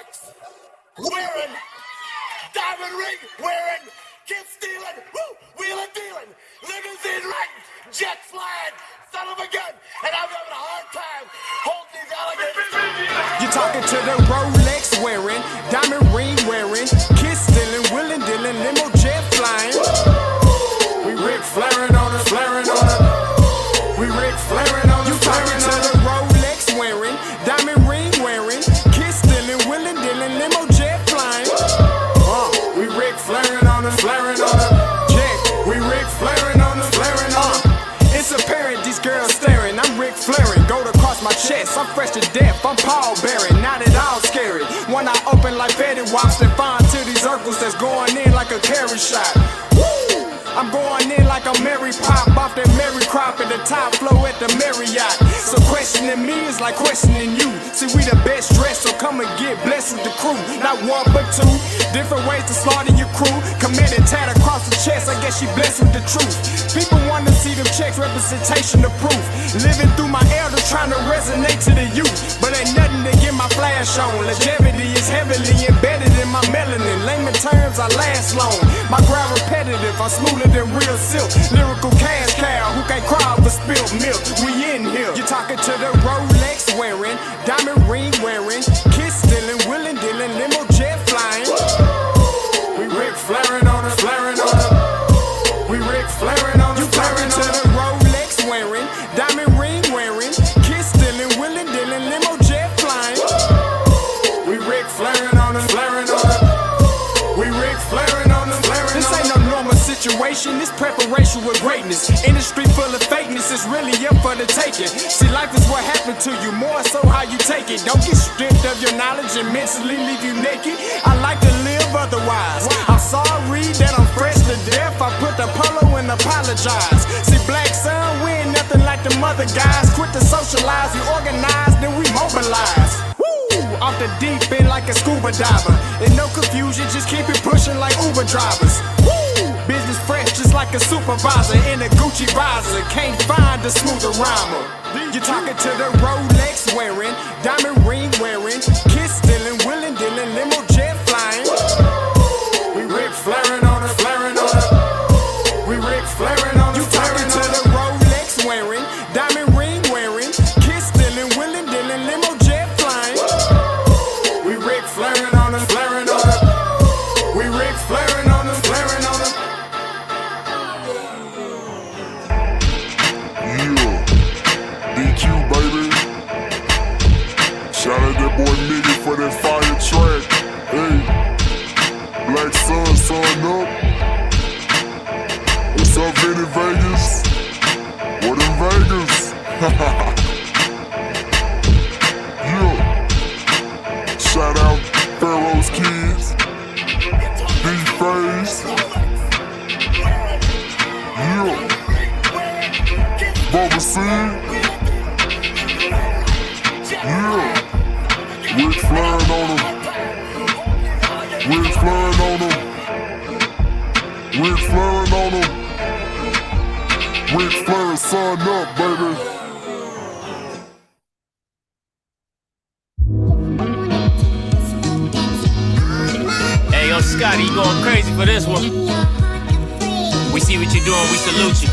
Rolex wearing, diamond ring wearing, kiss stealing, wheeling dealing, limousine riding, jet flying, son of a gun, and I'm having a hard time holding these alligators. You're talking to the Rolex wearing, diamond ring wearing, kiss stealing, wheeling dealing, limo jet flying. We Ric Flairing on it, flaring on it. We Ric Flairing on it. You talking to the Rolex wearing, diamond ring wearing, kiss stealing, wheeling dealing, limo jet flying. We Ric Flairing on it, flaring on it. Jet, we Ric Flairing on it, flaring on it. It's apparent these girls staring. I'm Ric Flairing, gold across my chest. I'm fresh to death. I'm Paul Bearing, not at all scary. When I open like Betty Wops and find to these circles that's going in like a carry shot. Woo! I'm going in like a Mary Pop off that Mary Crop at the top flow at the Marriott. So questioning me is like questioning you. See, we the best dressed, so come and get blessed with the crew. Not one but two, different ways to slaughter your crew. Committed tat across the chest, I guess she blessed with the truth. People want to see them checks, representation of proof. Living through my elders trying to resonate to the youth. But ain't nothing to get my flash on. Longevity is heavily embedded in my melanin. Layman terms, I last long. My ground repetitive, I'm smoother than real silk. Lyrical cash cow who can't cry over spilled milk. We in here. You're talking to the Rolex wearing, diamond ring wearing, kiss stealing, wheeling dealing, limo jet flying. We Ric Flairing on it, flaring on it. We Ric Flairing on it. You talking to the Rolex wearing, diamond ring wearing, kiss stealing, wheeling dealing, limo jet flying. We Ric Flairing on it, flaring on it. We Ric Flairing on it, flaring on it. This ain't no normal situation, this preparation with greatness. Industry full of fakeness, it's really up for the taking. See, life is what happened to you, more so how you take it. Don't get stripped of your knowledge and mentally leave you naked. I like to live otherwise. I'm sorry that I'm fresh to death. I put the polo and apologize. See, black son, we ain't nothing like the mother guys. Quit to socialize, we organize, then we mobilize. Off the deep end like a scuba diver. And no confusion, just keep it pushing like Uber drivers. Woo! Business fresh just like a supervisor in a Gucci visor. Can't find a smoother rhymer. You're talking to the Rolex wearing, diamond ring wearing, kiss stealing, wheeling dealing, limo jet flying. We Ric Flairing on it, flaring on it. We Ric Flairing on it. You talking to the Rolex wearing, diamond ring wearing, kiss stealing, wheeling dealing, limo jet flying. We Ric Flairing on it, flaring on it. We Ric Flairing on it, flaring on it. Yeah, DQ baby. Shout out that boy Nigga for that fire track. Hey, Black Sun, sun up. What's up, Vinny Vegas? What in Vegas? Yeah. Shout out Pharaoh's Kids, D-Phase, yeah, Bubba C, yeah, Ric Flairing on them, Ric Flairing on them, Ric Flairing on them, Ric Flairing, son up, baby. Yo, Scotty, you going crazy for this one. We see what you're doing, we salute you.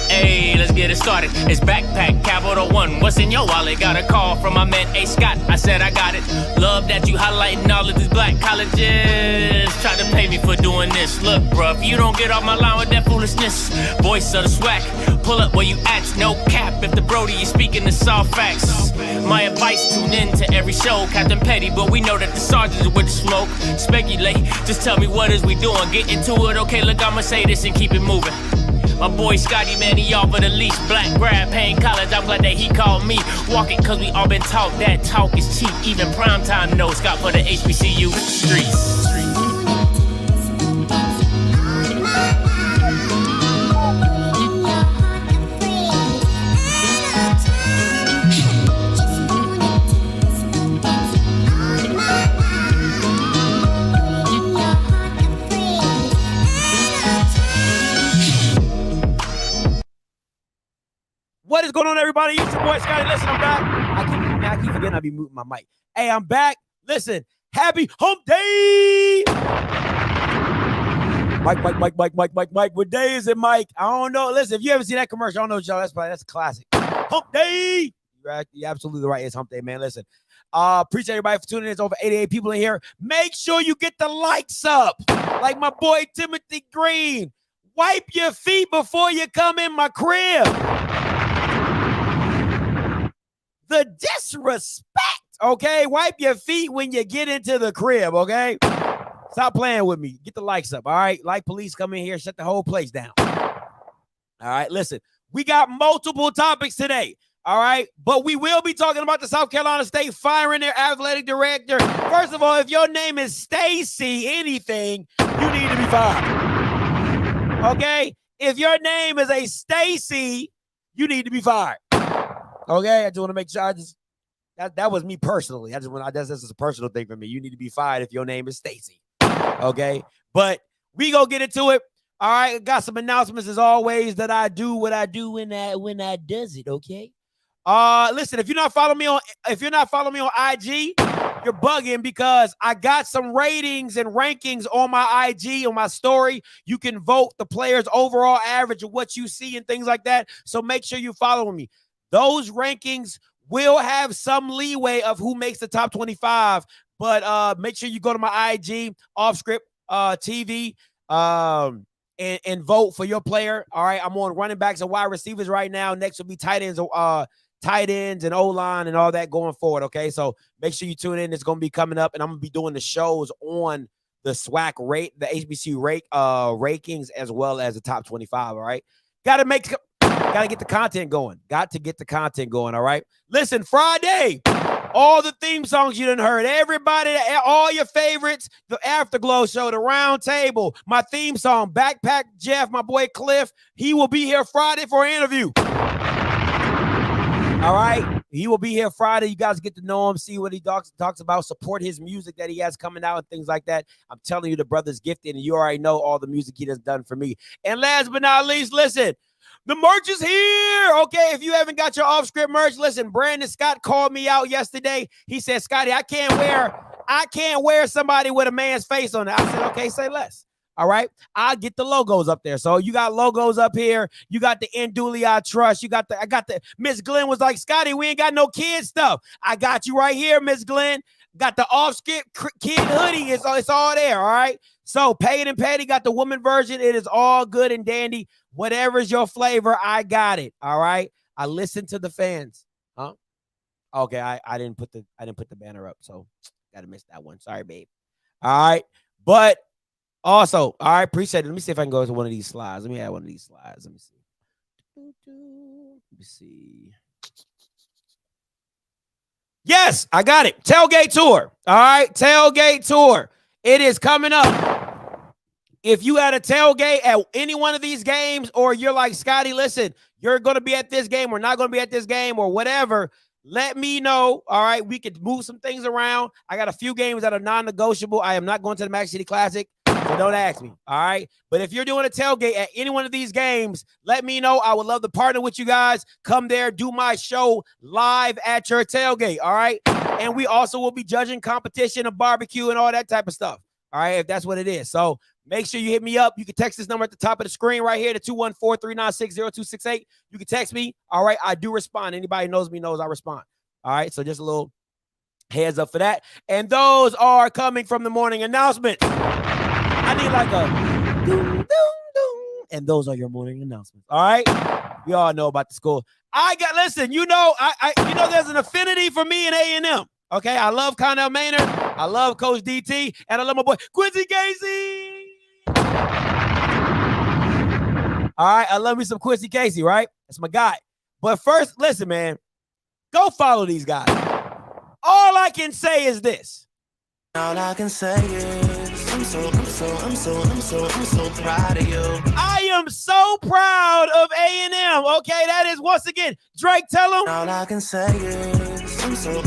Hey, let's get it started. It's backpack, capital one. What's in your wallet? Got a call from my man, A. Scott. I said I got it. Love that you highlighting all of these black colleges. Try to pay me for doing this. Look, bruh, if you don't get off my line with that foolishness, voice of the swag, pull up where you at, no cap. If the Brody is speaking the soft facts. My advice, tune in to every show. Captain Petty, but we know that the sergeants are with the smoke. Speculate, just tell me what is we doing. Get into it, okay, look, I'ma say this and keep it moving. My boy Scotty, man, he off of the leash. Black grad, paying college, I'm glad that he called me. Walk it, cause we all been taught that talk is cheap. Even primetime knows Scott for the HBCU streets. What is going on, everybody? It's your boy Scotty. Listen, I'm back. I keep forgetting I be muting my mic. Hey, I'm back. Listen, happy hump day. Mike. What day is it, Mike? I don't know. Listen, if you haven't seen that commercial, I don't know, y'all. That's a classic. Hump day. You're absolutely right. It's hump day, man. Listen, appreciate everybody for tuning in. It's over 88 people in here. Make sure you get the likes up. Like my boy Timothy Green. Wipe your feet before you come in my crib. The disrespect, okay? Wipe your feet when you get into the crib, okay? Stop playing with me. Get the likes up, all right? Like police come in here, shut the whole place down. All right, listen. We got multiple topics today, all right? But we will be talking about the South Carolina State firing their athletic director. First of all, if your name is Stacy anything, you need to be fired, okay? If your name is a Stacy, you need to be fired, okay? I just want to make sure that was me personally. That's a personal thing for me. You need to be fired if your name is Stacy. Okay, but we gonna get into it. All right, got some announcements as always that I do what I do when I does it. Okay. Listen, if you're not following me on IG, you're bugging because I got some ratings and rankings on my IG on my story. You can vote the players' overall average of what you see and things like that. So make sure you follow me. Those rankings will have some leeway of who makes the top 25. But make sure you go to my IG, Offscript TV, and vote for your player. All right, I'm on running backs and wide receivers right now. Next will be tight ends and O-line and all that going forward, okay? So make sure you tune in. It's going to be coming up, and I'm going to be doing the shows on the SWAC rate, the HBCU rate rankings, as well as the top 25, all right? Got to get the content going. Got to get the content going, all right? Listen, Friday, all the theme songs you done heard, everybody, all your favorites, the Afterglow Show, the Round Table, my theme song, Backpack Jeff, my boy Cliff, he will be here Friday for an interview. All right? He will be here Friday. You guys get to know him, see what he talks about, support his music that he has coming out and things like that. I'm telling you, the brother's gifted, and you already know all the music he has done for me. And last but not least, listen, the merch is here. Okay, if you haven't got your Offscript merch, listen, Brandon Scott called me out yesterday. He said, Scotty, I can't wear somebody with a man's face on it. I said, okay, say less. All right, I'll get the logos up there. So you got logos up here. You got the Enduli I Trust. I got the Miss Glenn was like, Scotty, we ain't got no kid stuff. I got you right here, Miss Glenn. Got the Offscript kid hoodie. It's all there. All right. So Paid and Petty got the woman version. It is all good and dandy. Whatever's your flavor, I got it. All right. I listen to the fans. Huh? Okay. I didn't put the banner up, so gotta miss that one. Sorry, babe. All right. But also, all right, appreciate it. Let me see if I can go to one of these slides. Let me add one of these slides. Let me see. Yes, I got it. Tailgate tour. All right, tailgate tour. It is coming up. If you had a tailgate at any one of these games, or you're like, Scotty, listen, you're going to be at this game or not going to be at this game or whatever, let me know. All right, we could move some things around. I got a few games that are non-negotiable. I am not going to the Mac City Classic, so don't ask me. All right, but if you're doing a tailgate at any one of these games, let me know. I would love to partner with you guys. Come there, do my show live at your tailgate. All right, and we also will be judging competition and barbecue and all that type of stuff. All right, if that's what it is. So make sure you hit me up. You can text this number at the top of the screen right here to 214-396-0268. You can text me. All right, I do respond. Anybody who knows me knows I respond. All right, so just a little heads up for that. And those are coming from the morning announcement. I need like a doom, doom, doom. And those are your morning announcements. All right, we all know about the school. Listen, you know, there's an affinity for me and A&M. Okay, I love Connell Maynard. I love Coach DT. And I love my boy, Quincy Casey. All right, I love me some Quincy Casey, right? That's my guy. But first, listen, man, go follow these guys. All I can say is this. All I can say is I'm so proud of you. I am so proud of A&M. Okay, that is once again, Drake, tell them. All I can say is I'm so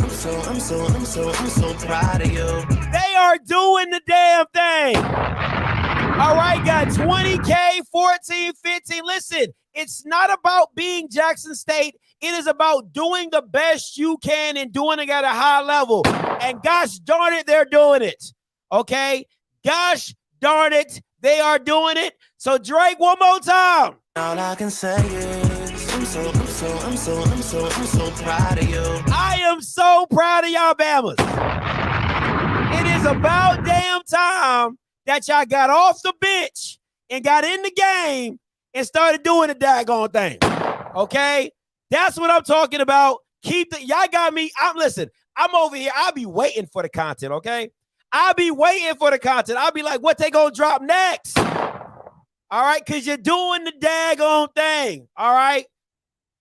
proud of you. They are doing the damn thing. All right, got 20K, 14, 15. Listen, it's not about being Jackson State. It is about doing the best you can and doing it at a high level. And gosh darn it, they're doing it. Okay? Gosh darn it, they are doing it. So Drake, one more time. All I can say is I'm so proud of you. I am so proud of y'all Bamas. It is about damn time that y'all got off the bench and got in the game and started doing the daggone thing. Okay? That's what I'm talking about. Y'all got me. I'm over here. I'll be waiting for the content, okay? I'll be waiting for the content. I'll be like, what they gonna drop next? All right, because you're doing the daggone thing. All right.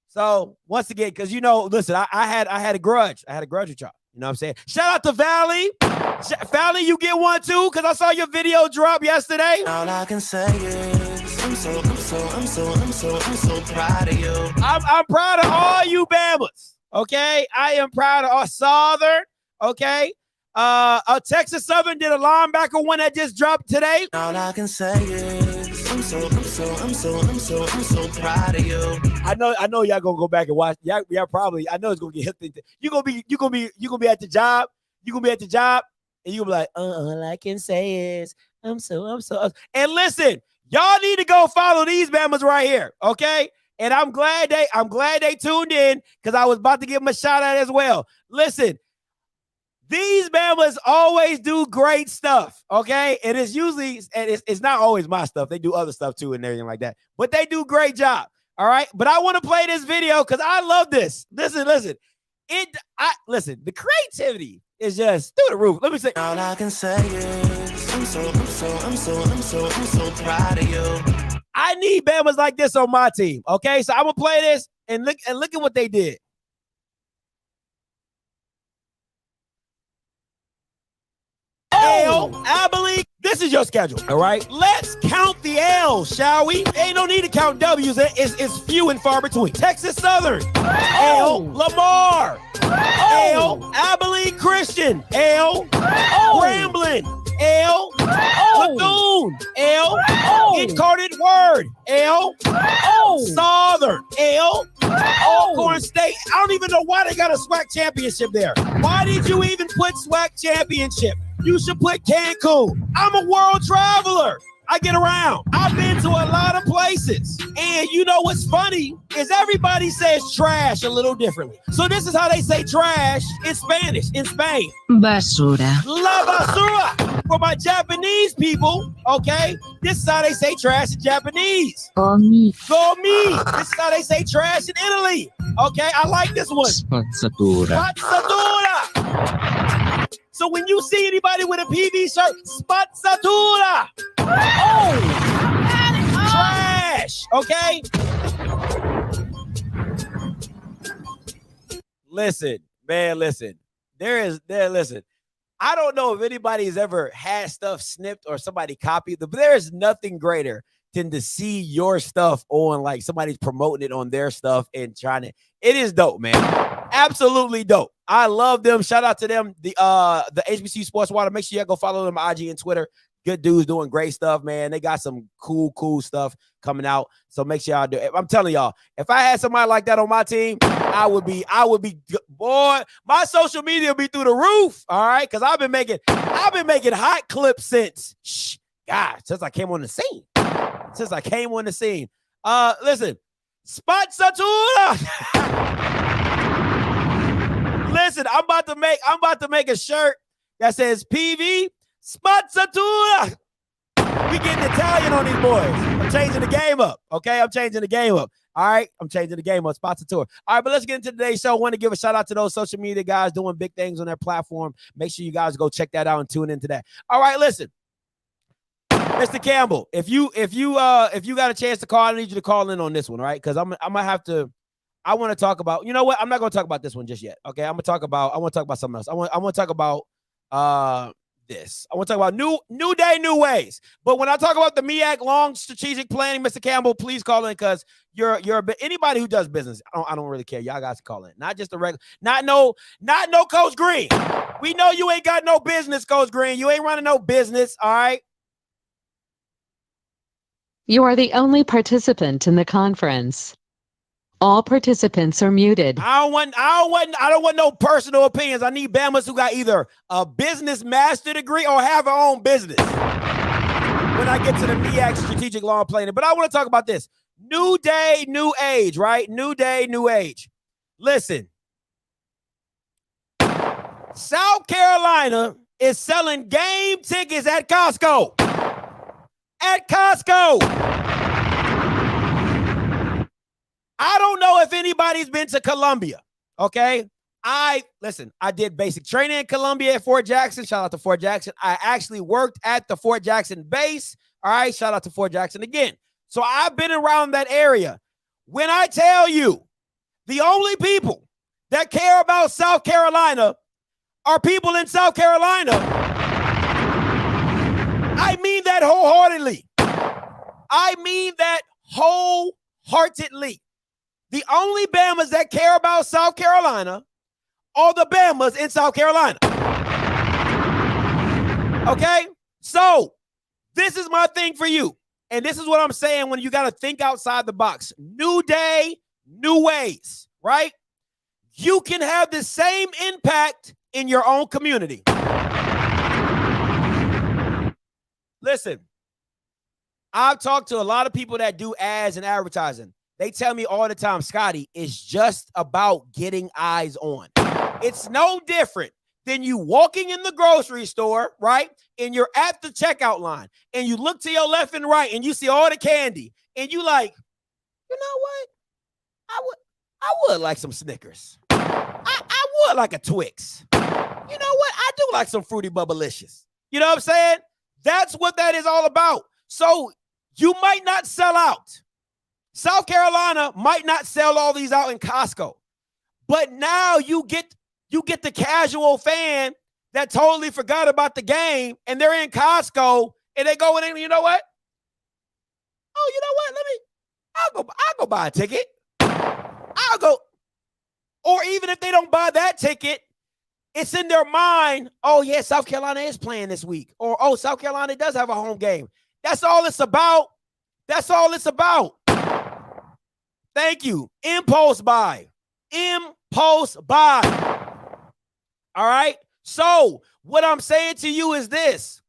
So once again, because listen, I had a grudge. I had a grudge with y'all. You know what I'm saying? Shout out to Valley. Valley, you get one too, because I saw your video drop yesterday. All I can say is I'm so proud of you. I'm proud of all you Bamas. Okay. I am proud of all Southern. Okay. Texas Southern did a linebacker one that just dropped today. All I can say is I'm so proud of you. I know y'all gonna go back and watch. Y'all probably. I know it's gonna get hit. You gonna be at the job. You gonna be at the job, and you gonna be like, all I can say is I'm so. And listen, y'all need to go follow these Bamas right here, okay? And I'm glad they tuned in because I was about to give them a shout out as well. Listen. These Bamas always do great stuff, okay? And it's usually, and it's not always my stuff. They do other stuff too and everything like that. But they do a great job, all right? But I want to play this video because I love this. Listen. Listen, the creativity is just through the roof. Let me say. All I can say is I'm so proud of you. I need Bamas like this on my team, okay? So I'm going to play this and look at what they did. I believe this is your schedule. All right. Let's count the L's, shall we? Ain't no need to count W's. It's few and far between. Texas Southern. L. Lamar. L. Abilene Christian. L. Grambling. L. Bethune. L. Incarnate Word. L. Southern. L. Alcorn State. I don't even know why they got a SWAC championship there. Why did you even put SWAC championship? You should put Cancun. I'm a world traveler. I get around. I've been to a lot of places. And you know what's funny is everybody says trash a little differently. So this is how they say trash in Spanish, in Spain. Basura. La basura. For my Japanese people, okay, this is how they say trash in Japanese. Gomi. Gomi. This is how they say trash in Italy. Okay, I like this one. Spazzatura. Spazzatura. So when you see anybody with a PV shirt, spazzatura. Trash. Okay. Listen, man. Listen. Listen. I don't know if anybody has ever had stuff snipped or somebody copied, but there is nothing greater than to see your stuff on, like somebody's promoting it on their stuff and trying to. It is dope, man. Absolutely dope. I love them. Shout out to them. The HBC Sports Water. Make sure you go follow them on IG and Twitter. Good dudes doing great stuff, man. They got some cool stuff coming out. So make sure y'all do it. I'm telling y'all, if I had somebody like that on my team, I would be, boy, my social media would be through the roof. All right. Cause I've been making hot clips since I came on the scene. Listen, Spazzatura. Listen, I'm about to make a shirt that says PV Spazzatura. We getting Italian on these boys. I'm changing the game up. Okay, I'm changing the game up. All right, I'm changing the game up. Spazzatura. All right, but let's get into today's show. I want to give a shout out to those social media guys doing big things on their platform. Make sure you guys go check that out and tune into that. All right, listen, Mr. Campbell, if you got a chance to call, I need you to call in on this one, right? Because I'm gonna have to. I want to talk about, you know what? I'm not going to talk about this one just yet. Okay. I want to talk about something else. I want to talk about this. I want to talk about new day, new ways. But when I talk about the MEAC long strategic planning, Mr. Campbell, please call in because you're anybody who does business. I don't really care. Y'all guys call in. Not just the regular, not no Coach Green. We know you ain't got no business, Coach Green. You ain't running no business. All right. You are the only participant in the conference. All participants are muted. I don't want no personal opinions. I need Bamas who got either a business master degree or have their own business. When I get to the MEAC strategic law planning, but I want to talk about this. New day, new age, right? New day, new age. Listen, South Carolina is selling game tickets at Costco. At Costco. I don't know if anybody's been to Columbia, okay? I did basic training in Columbia at Fort Jackson. Shout out to Fort Jackson. I actually worked at the Fort Jackson base. All right, shout out to Fort Jackson again. So I've been around that area. When I tell you the only people that care about South Carolina are people in South Carolina, I mean that wholeheartedly. I mean that wholeheartedly. The only Bamas that care about South Carolina are the Bamas in South Carolina. Okay? So, this is my thing for you. And this is what I'm saying when you got to think outside the box. New day, new ways, right? You can have the same impact in your own community. Listen, I've talked to a lot of people that do ads and advertising. They tell me all the time, Scotty, it's just about getting eyes on. It's no different than you walking in the grocery store, right? And you're at the checkout line and you look to your left and right and you see all the candy and you like, you know what? I would like some Snickers. I would like a Twix. You know what? I do like some Fruity Bubblicious. You know what I'm saying? That's what that is all about. So you might not sell out. South Carolina might not sell all these out in Costco, but now you get the casual fan that totally forgot about the game and they're in Costco and they go in and you know what? Oh, you know what? I'll go buy a ticket. I'll go. Or even if they don't buy that ticket, it's in their mind, oh yeah, South Carolina is playing this week. Or, oh, South Carolina does have a home game. That's all it's about. That's all it's about. Thank you. Impulse buy. Impulse buy. All right? So, what I'm saying to you is this.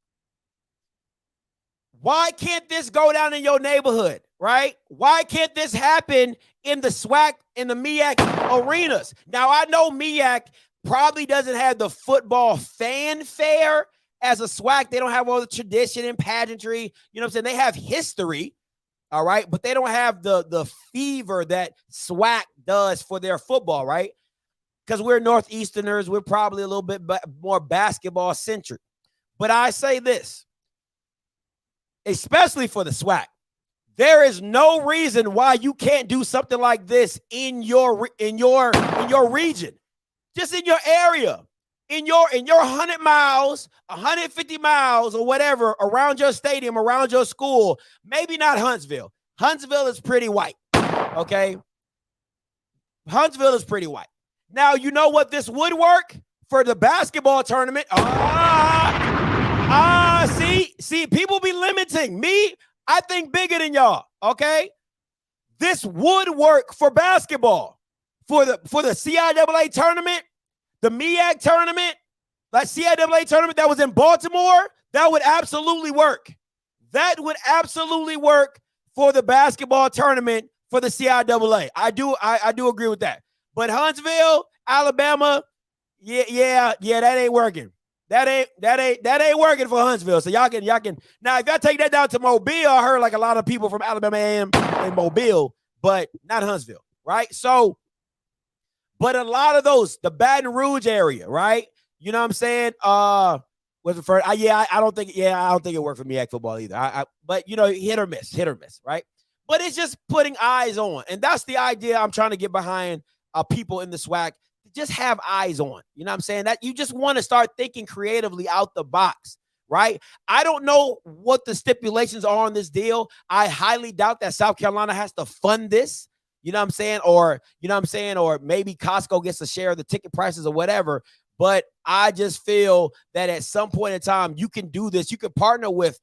Why can't this go down in your neighborhood, right? Why can't this happen in the SWAC, in the MEAC arenas? Now, I know MEAC probably doesn't have the football fanfare as a SWAC. They don't have all the tradition and pageantry. You know what I'm saying? They have history. All right, but they don't have the fever that SWAC does for their football, right? Because we're Northeasterners, we're probably a little bit more basketball centric. But I say this, especially for the SWAC, there is no reason why you can't do something like this in your region, just in your area, in your 100 miles, 150 miles or whatever around your stadium, around your school. Maybe not Huntsville. Huntsville is pretty white. Okay. Huntsville is pretty white. Now, you know what this would work for the basketball tournament? See, people be limiting me. I think bigger than y'all. Okay. This would work for basketball, for the CIAA tournament. The MEAC tournament, like CIAA tournament that was in Baltimore, that would absolutely work. That would absolutely work for the basketball tournament for the CIAA. I do agree with that. But Huntsville, Alabama, yeah, that ain't working. That ain't working for Huntsville. So y'all can now if y'all take that down to Mobile, I heard like a lot of people from Alabama and Mobile, but not Huntsville, right? So. But a lot of those, the Baton Rouge area, right? You know what I'm saying? Was the first? I don't think it worked for MEAC football either. But you know, hit or miss, right? But it's just putting eyes on, and that's the idea I'm trying to get behind. People in the SWAC just have eyes on. You know what I'm saying? That you just want to start thinking creatively out the box, right? I don't know what the stipulations are on this deal. I highly doubt that South Carolina has to fund this. You know what I'm saying? Or, you know what I'm saying? Or maybe Costco gets a share of the ticket prices or whatever. But I just feel that at some point in time, you can do this. You can partner with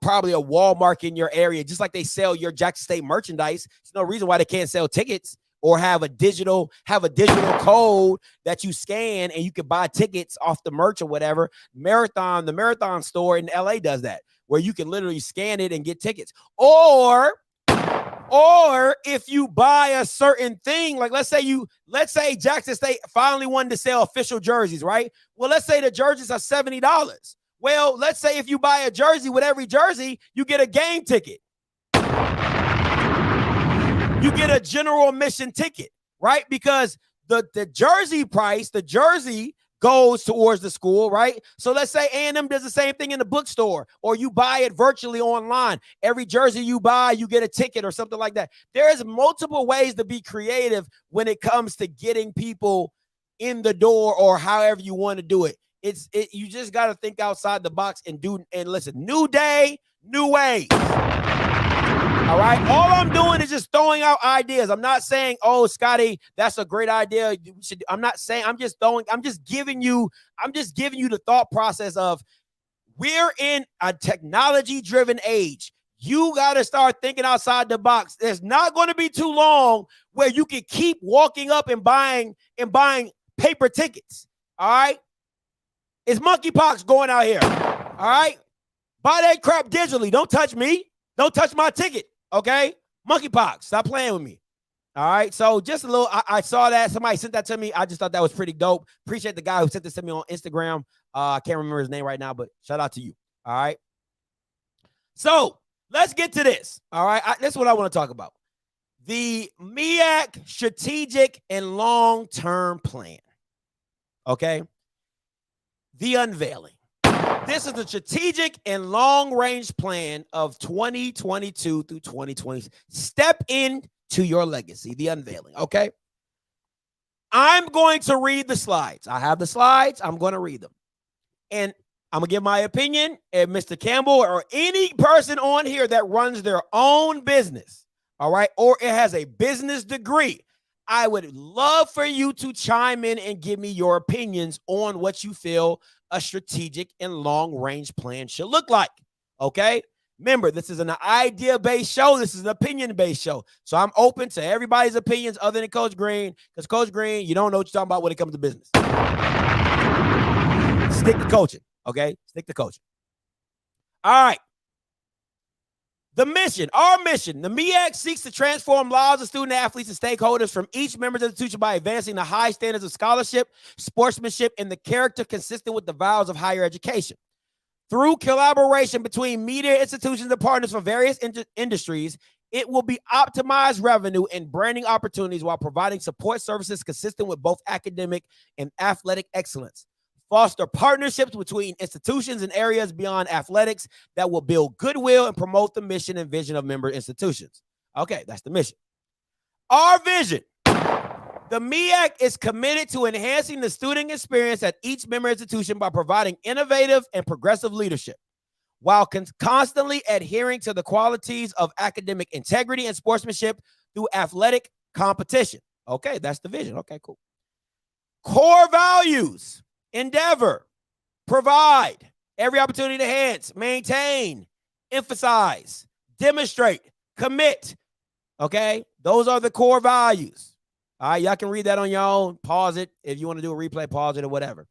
probably a Walmart in your area, just like they sell your Jackson State merchandise. There's no reason why they can't sell tickets or have a digital code that you scan and you can buy tickets off the merch or whatever. The Marathon store in LA does that, where you can literally scan it and get tickets. Or if you buy a certain thing, like let's say Jackson State finally wanted to sell official jerseys, right? Well, let's say the jerseys are $70. Well, let's say if you buy a jersey, with every jersey, you get a game ticket. You get a general admission ticket, right? Because the jersey price, the jersey goes towards the school, right? So let's say A&M does the same thing in the bookstore, or you buy it virtually online. Every jersey you buy, you get a ticket or something like that. There's multiple ways to be creative when it comes to getting people in the door, or however you want to do it. You just got to think outside the box and listen. New day, new ways. All right. All I'm doing is just throwing out ideas. I'm not saying, oh, Scotty, that's a great idea. I'm not saying, I'm just giving you the thought process of, we're in a technology-driven age. You got to start thinking outside the box. There's not going to be too long where you can keep walking up and buying paper tickets. All right. It's monkeypox going out here. All right. Buy that crap digitally. Don't touch me. Don't touch my ticket. Okay? Monkeypox. Stop playing with me. All right. So just a little, I saw that. Somebody sent that to me. I just thought that was pretty dope. Appreciate the guy who sent this to me on Instagram. I can't remember his name right now, but shout out to you. All right. So let's get to this. All right. This is what I want to talk about. The MEAC strategic and long-term plan. Okay. The unveiling. This is the strategic and long-range plan of 2022 through 2020. Step into your legacy, the unveiling, okay? I'm going to read the slides. I have the slides. I'm going to read them. And I'm going to give my opinion, and Mr. Campbell or any person on here that runs their own business, all right, or it has a business degree, I would love for you to chime in and give me your opinions on what you feel a strategic and long-range plan should look like, okay? Remember, this is an idea-based show. This is an opinion-based show. So I'm open to everybody's opinions other than Coach Green, because Coach Green, you don't know what you're talking about when it comes to business. Stick to coaching, okay? Stick to coaching. All right. The mission, our mission, the MEAC seeks to transform lives of student athletes and stakeholders from each member's institution by advancing the high standards of scholarship, sportsmanship, and the character consistent with the values of higher education. Through collaboration between media institutions and partners from various industries, it will be optimized revenue and branding opportunities while providing support services consistent with both academic and athletic excellence. Foster partnerships between institutions and areas beyond athletics that will build goodwill and promote the mission and vision of member institutions. Okay, that's the mission. Our vision. The MEAC is committed to enhancing the student experience at each member institution by providing innovative and progressive leadership, while constantly adhering to the qualities of academic integrity and sportsmanship through athletic competition. Okay, that's the vision. Okay, cool. Core values. Endeavor, provide, every opportunity to enhance, maintain, emphasize, demonstrate, commit. Okay, those are the core values. All right, y'all can read that on your own. Pause it. If you want to do a replay, pause it or whatever.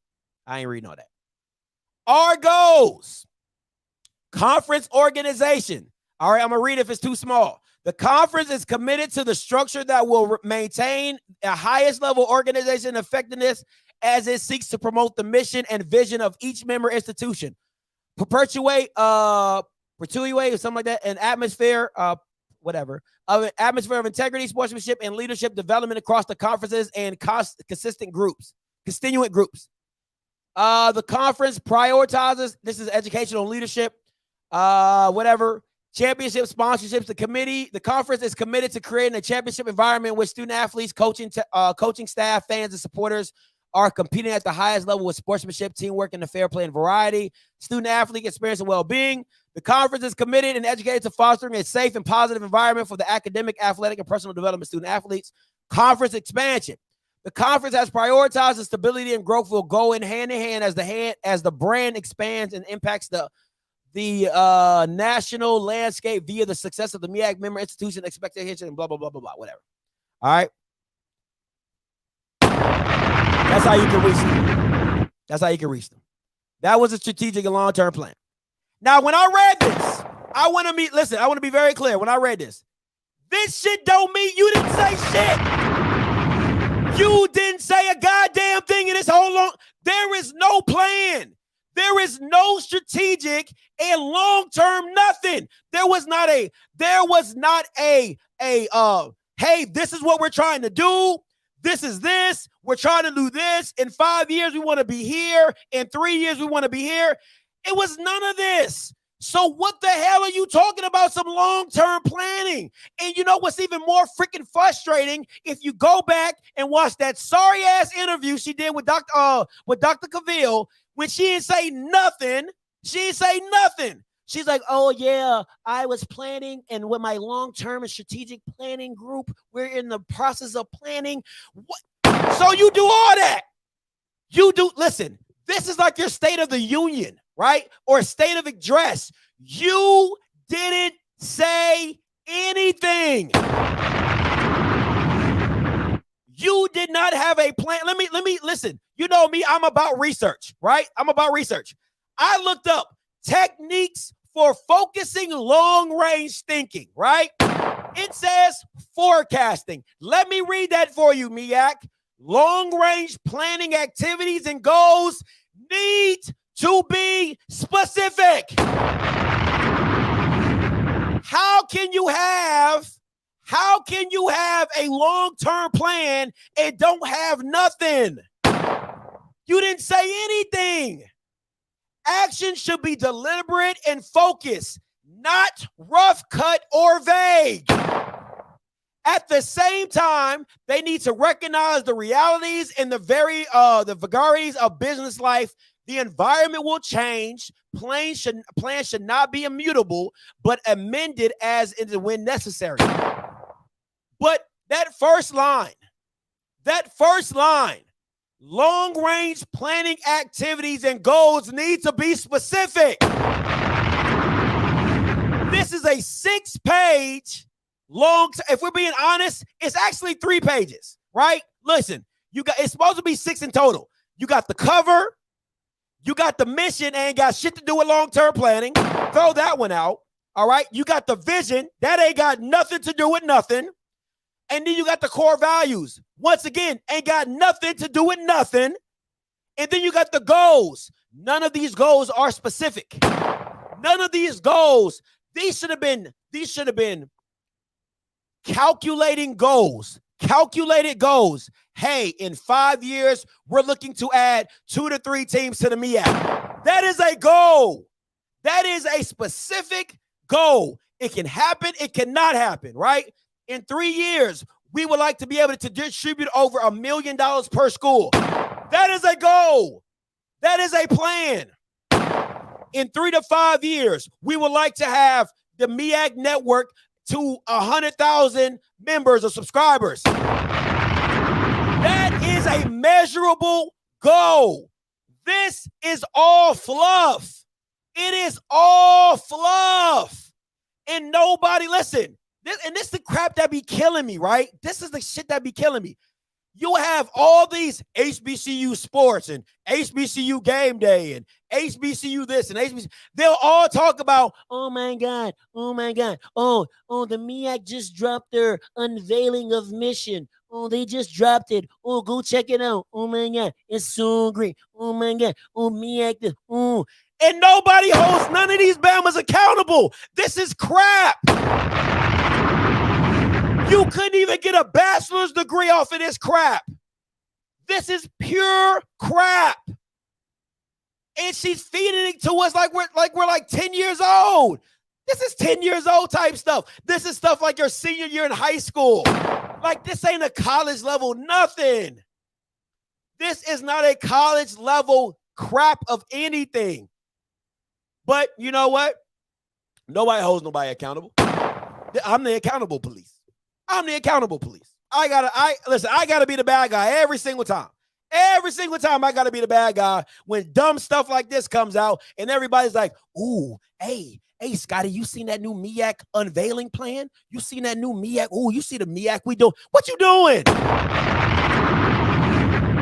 I ain't reading all that. Our goals. Conference organization. All right, I'm going to read if it's too small. The conference is committed to the structure that will maintain the highest level organization effectiveness as it seeks to promote the mission and vision of each member institution. Perpetuate or something like that, an atmosphere, of an atmosphere of integrity, sportsmanship, and leadership development across the conferences and constituent groups. The conference prioritizes, this is educational leadership, championship sponsorships. The conference is committed to creating a championship environment where student athletes, coaching staff, fans, and supporters are competing at the highest level with sportsmanship, teamwork, and the fair play and variety. Student athlete experience and well-being. The conference is committed and educated to fostering a safe and positive environment for the academic, athletic, and personal development student athletes. Conference expansion. The conference has prioritized the stability and growth will go in hand as the brand expands and impacts the national landscape via the success of the MEAC member institution, expectation, and blah, blah, blah, blah, blah, whatever. All right. That's how you can reach them. That's how you can reach them. That was a strategic and long-term plan. Now, when I read this, I want to be very clear. When I read this shit don't mean you didn't say shit. You didn't say a goddamn thing in this whole long. There is no plan. There is no strategic and long-term nothing. There was not a, hey, this is what we're trying to do. This is this. We're trying to do this. In 5 years, we want to be here. In 3 years, we want to be here. It was none of this. So what the hell are you talking about? Some long-term planning. And you know what's even more freaking frustrating? If you go back and watch that sorry-ass interview she did with Dr. Cavill, when she didn't say nothing, she's like, oh, yeah, I was planning, and with my long-term and strategic planning group, we're in the process of planning. What? So you do all that. Listen, this is like your State of the Union, right? Or State of Address. You didn't say anything. You did not have a plan. Let me listen. You know me, I'm about research, right? I'm about research. I looked up techniques for focusing long-range thinking, right? It says forecasting. Let me read that for you, MEAC. Long-range planning activities and goals need to be specific. How can you have a long-term plan and don't have nothing? You didn't say anything. Action should be deliberate and focused, not rough cut or vague. At the same time, they need to recognize the realities and the vagaries of business life. The environment will change. Plans should not be immutable, but amended as and when necessary. But that first line, long-range planning activities and goals need to be specific. This is a 6-page long. If we're being honest, it's actually 3 pages, right? Listen, it's supposed to be 6 in total. You got the cover, you got the mission, ain't got shit to do with long-term planning. Throw that one out. All right. You got the vision, that ain't got nothing to do with nothing. And then you got the core values. Once again, ain't got nothing to do with nothing. And then you got the goals. None of these goals are specific. None of these goals. These should have been calculating goals. Calculated goals. Hey, in 5 years, we're looking to add 2 to 3 teams to the MEAC. That is a goal. That is a specific goal. It can happen. It cannot happen, right? In 3 years, we would like to be able to distribute over $1 million per school. That is a goal. That is a plan. In 3 to 5 years, we would like to have the MEAC network to 100,000 members or subscribers. That is a measurable goal. This is all fluff. It is all fluff. And nobody, listen, this is the crap that be killing me, right? This is the shit that be killing me. You have all these HBCU sports and HBCU game day and HBCU this and HBCU. They'll all talk about, oh my God. Oh, the MEAC just dropped their unveiling of mission. Oh, they just dropped it. Oh, go check it out. Oh my God, it's so great. Oh my God. Oh, MEAC this. Oh. And nobody holds none of these Bamas accountable. This is crap. You couldn't even get a bachelor's degree off of this crap. This is pure crap. And she's feeding it to us like we're 10 years old. This is 10 years old type stuff. This is stuff like your senior year in high school. Like, this ain't a college level nothing. This is not a college level crap of anything. But you know what? Nobody holds nobody accountable. I'm the accountable police. I'm the accountable police. I gotta be the bad guy every single time. Every single time I gotta be the bad guy when dumb stuff like this comes out and everybody's like, ooh, hey, Scotty, you seen that new MEAC unveiling plan? You seen that new MEAC? Ooh, you see the MEAC we do? What you doing?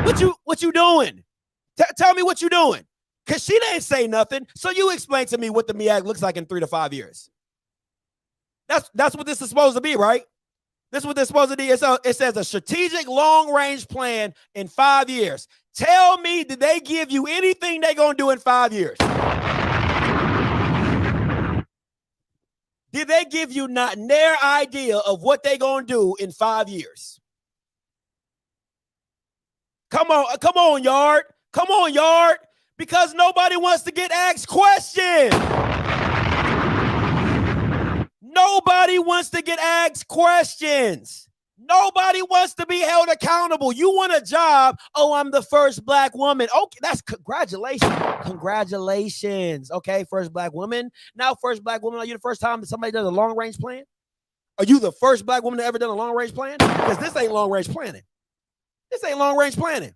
What you doing? Tell me what you doing. Because she didn't say nothing. So you explain to me what the MEAC looks like in 3 to 5 years. That's what this is supposed to be, right? This is what this is supposed to be. It says a strategic long-range plan in 5 years. Tell me, did they give you anything they're going to do in 5 years? Did they give you not their idea of what they're going to do in 5 years? Come on, Yard. Come on, Yard. Because nobody wants to get asked questions. Nobody wants to get asked questions. Nobody wants to be held accountable. You want a job. Oh, I'm the first black woman. Okay, that's congratulations. Congratulations. Okay, first black woman. Now, first black woman, are you the first time that somebody does a long-range plan? Are you the first black woman to ever done a long-range plan? Because this ain't long-range planning. This ain't long-range planning.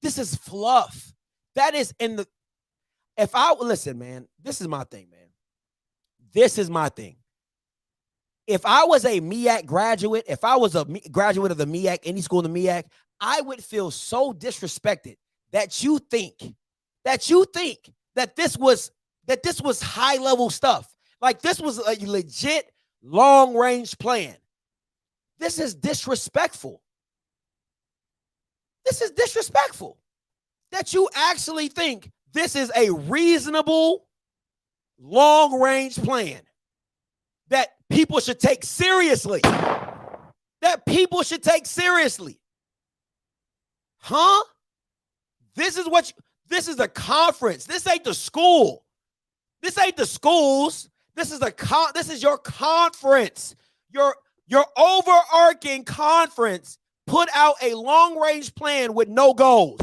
This is fluff. That is in the, listen, man, this is my thing, man. This is my thing. If I was a MEAC graduate, if I was a graduate of the MEAC, any school in the MEAC, I would feel so disrespected that you think that this was high-level stuff. Like this was a legit long-range plan. This is disrespectful. This is disrespectful that you actually think this is a reasonable long-range plan that people should take seriously. That people should take seriously. Huh? This is a conference. This ain't the school. This ain't the schools. This is your conference. Your overarching conference put out a long-range plan with no goals.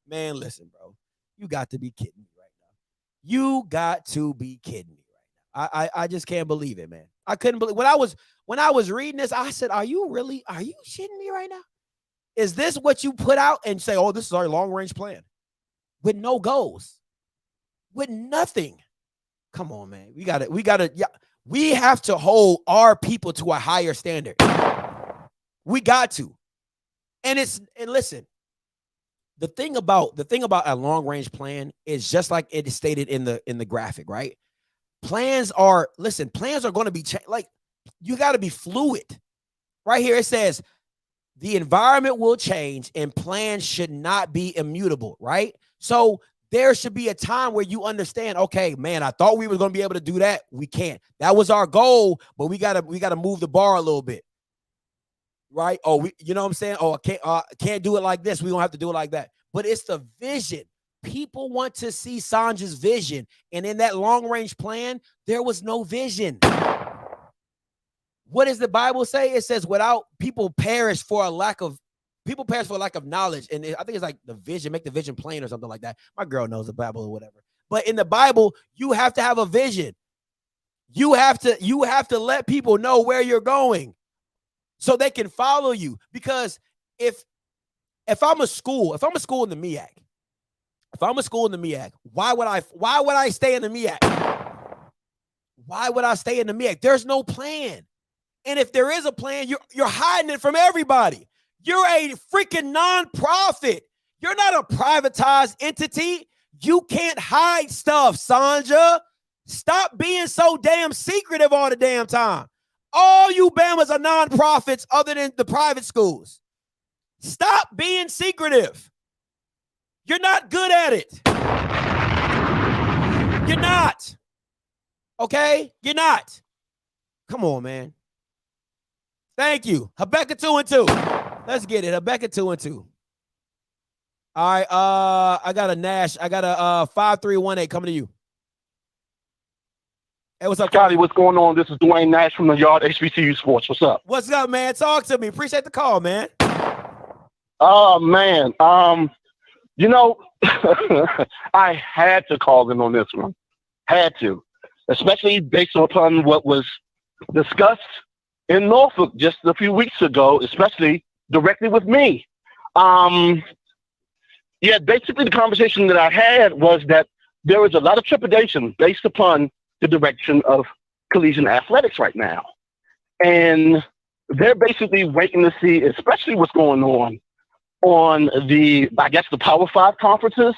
Man, listen, bro. You got to be kidding me right now. You got to be kidding me right now. I just can't believe it, man. I couldn't believe when I was reading this, I said, are you shitting me right now? Is this what you put out and say, oh, this is our long-range plan? With no goals. With nothing. Come on, man. We have to hold our people to a higher standard. We got to. And listen, the thing about a long-range plan is just like it is stated in the graphic, right? Plans are going to be like you got to be fluid. Right here it says the environment will change and plans should not be immutable, right? So there should be a time where you understand, okay, man, I thought we were going to be able to do that. We can't. That was our goal, but we got to move the bar a little bit. Right? Oh, you know what I'm saying? Oh, I can't do it like this. We're going to have to do it like that. But it's the vision. People want to see Sanja's vision. And in that long-range plan, there was no vision. What does the Bible say? It says, people perish for a lack of knowledge. And I think it's like the vision, make the vision plain or something like that. My girl knows the Bible or whatever. But in the Bible, you have to have a vision. You have to let people know where you're going so they can follow you. Because if I'm a school in the MEAC, why would I stay in the MEAC? Why would I stay in the MEAC? There's no plan. And if there is a plan, you're hiding it from everybody. You're a freaking nonprofit. You're not a privatized entity. You can't hide stuff, Sanja. Stop being so damn secretive all the damn time. All you Bamas are nonprofits other than the private schools. Stop being secretive. You're not good at it. You're not. Okay? You're not. Come on, man. Thank you. Habakkuk 2-2. Let's get it. Habakkuk 2-2. All right. I got a Nash. I got a 5318 coming to you. Hey, what's up, Scotty? What's going on? This is Dwayne Nash from the Yard HBCU Sports. What's up? What's up, man? Talk to me. Appreciate the call, man. Oh, man. You know, I had to call in on this one. Had to. Especially based upon what was discussed in Norfolk just a few weeks ago, especially directly with me. Yeah, basically the conversation that I had was that there is a lot of trepidation based upon the direction of collegiate athletics right now. And they're basically waiting to see, especially what's going on the, I guess, the Power 5 conferences,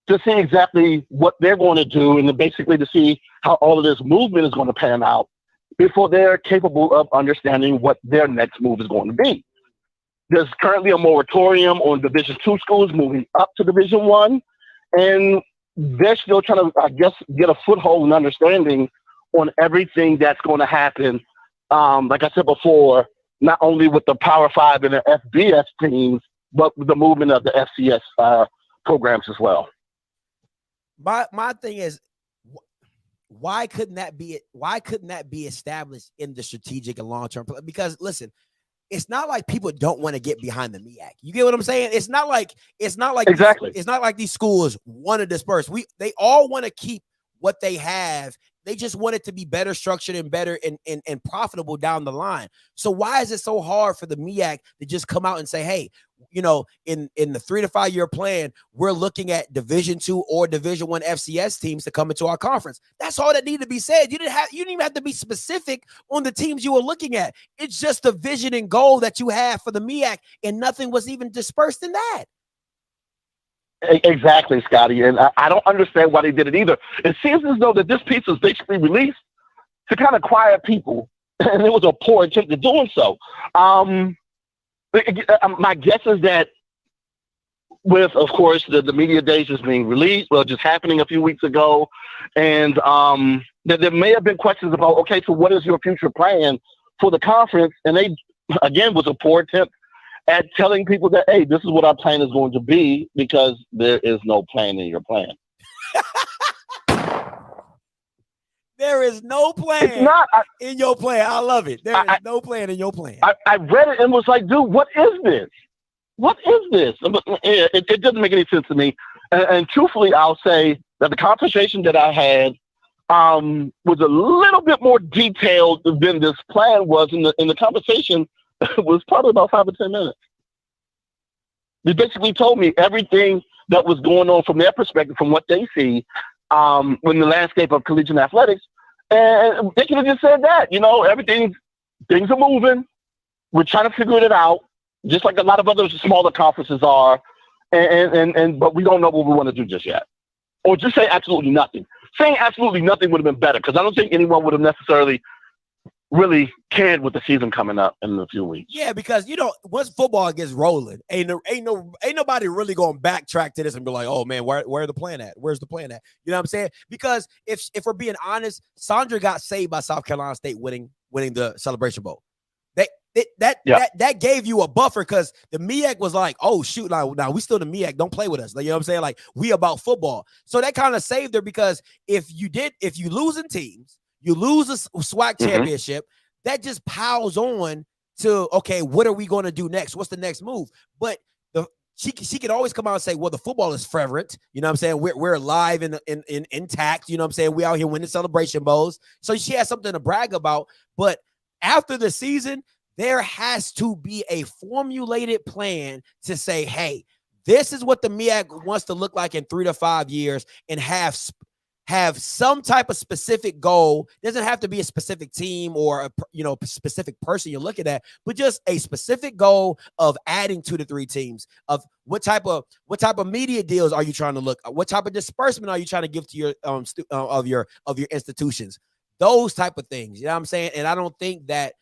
to see exactly what they're going to do, and then basically to see how all of this movement is going to pan out before they're capable of understanding what their next move is going to be. There's currently a moratorium on Division II schools moving up to Division I, and they're still trying to, I guess, get a foothold and understanding on everything that's going to happen. Like I said before, not only with the Power 5 and the FBS teams, but with the movement of the FCS programs as well. My thing is, why couldn't that be established in the strategic and long-term plan? Because listen, it's not like people don't want to get behind the MEAC. You get what I'm saying? It's not like exactly. It's not like these schools want to disperse. They all want to keep what they have. They just want it to be better structured and better and profitable down the line. So why is it so hard for the MEAC to just come out and say, hey, you know, in the 3 to 5 year plan, we're looking at Division II or Division I FCS teams to come into our conference? That's all that needed to be said. You didn't even have to be specific on the teams you were looking at. It's just the vision and goal that you have for the MEAC, and nothing was even dispersed in that. Exactly, Scotty. And I don't understand why they did it either. It seems as though that this piece was basically released to kind of quiet people, and it was a poor attempt at doing so. My guess is that with, of course, the media days just being released, well, just happening a few weeks ago, and that there may have been questions about, okay, so what is your future plan for the conference? And they, again, was a poor attempt at telling people that, hey, this is what our plan is going to be, because there is no plan in your plan. There is no plan in your plan. I love it. There is no plan in your plan. I read it and was like, dude, what is this? What is this? It doesn't make any sense to me. And truthfully, I'll say that the conversation that I had was a little bit more detailed than this plan was. In the conversation was probably about 5 or 10 minutes. They basically told me everything that was going on from their perspective, from what they see in the landscape of collegiate athletics. And they could have just said that, you know, things are moving. We're trying to figure it out, just like a lot of other smaller conferences are. But we don't know what we want to do just yet. Or just say absolutely nothing. Saying absolutely nothing would have been better, because I don't think anyone would have necessarily really cared with the season coming up in a few weeks. Yeah, because, you know, once football gets rolling, ain't nobody really going to backtrack to this and be like, oh man, where the plan at? Where's the plan at? You know what I'm saying? Because if we're being honest, Sandra got saved by South Carolina State winning the Celebration Bowl. That gave you a buffer, because the MEAC was like, oh shoot, now we still the MEAC, don't play with us. Like, you know what I'm saying? Like, we about football. So that kind of saved her, because if you losing teams, you lose a SWAC championship, that just piles on to, okay, what are we going to do next? What's the next move? But she could always come out and say, well, the football is fervent. You know what I'm saying? We're alive and intact. You know what I'm saying? We out here winning Celebration Bowls. So she has something to brag about. But after the season, there has to be a formulated plan to say, hey, this is what the MEAC wants to look like in 3 to 5 years, and have some type of specific goal. It doesn't have to be a specific team or a specific person you're looking at, but just a specific goal of adding 2 to 3 teams. Of what type of media deals are you trying to look at? What type of disbursement are you trying to give to your of your institutions? Those type of things. You know what I'm saying? And I don't think that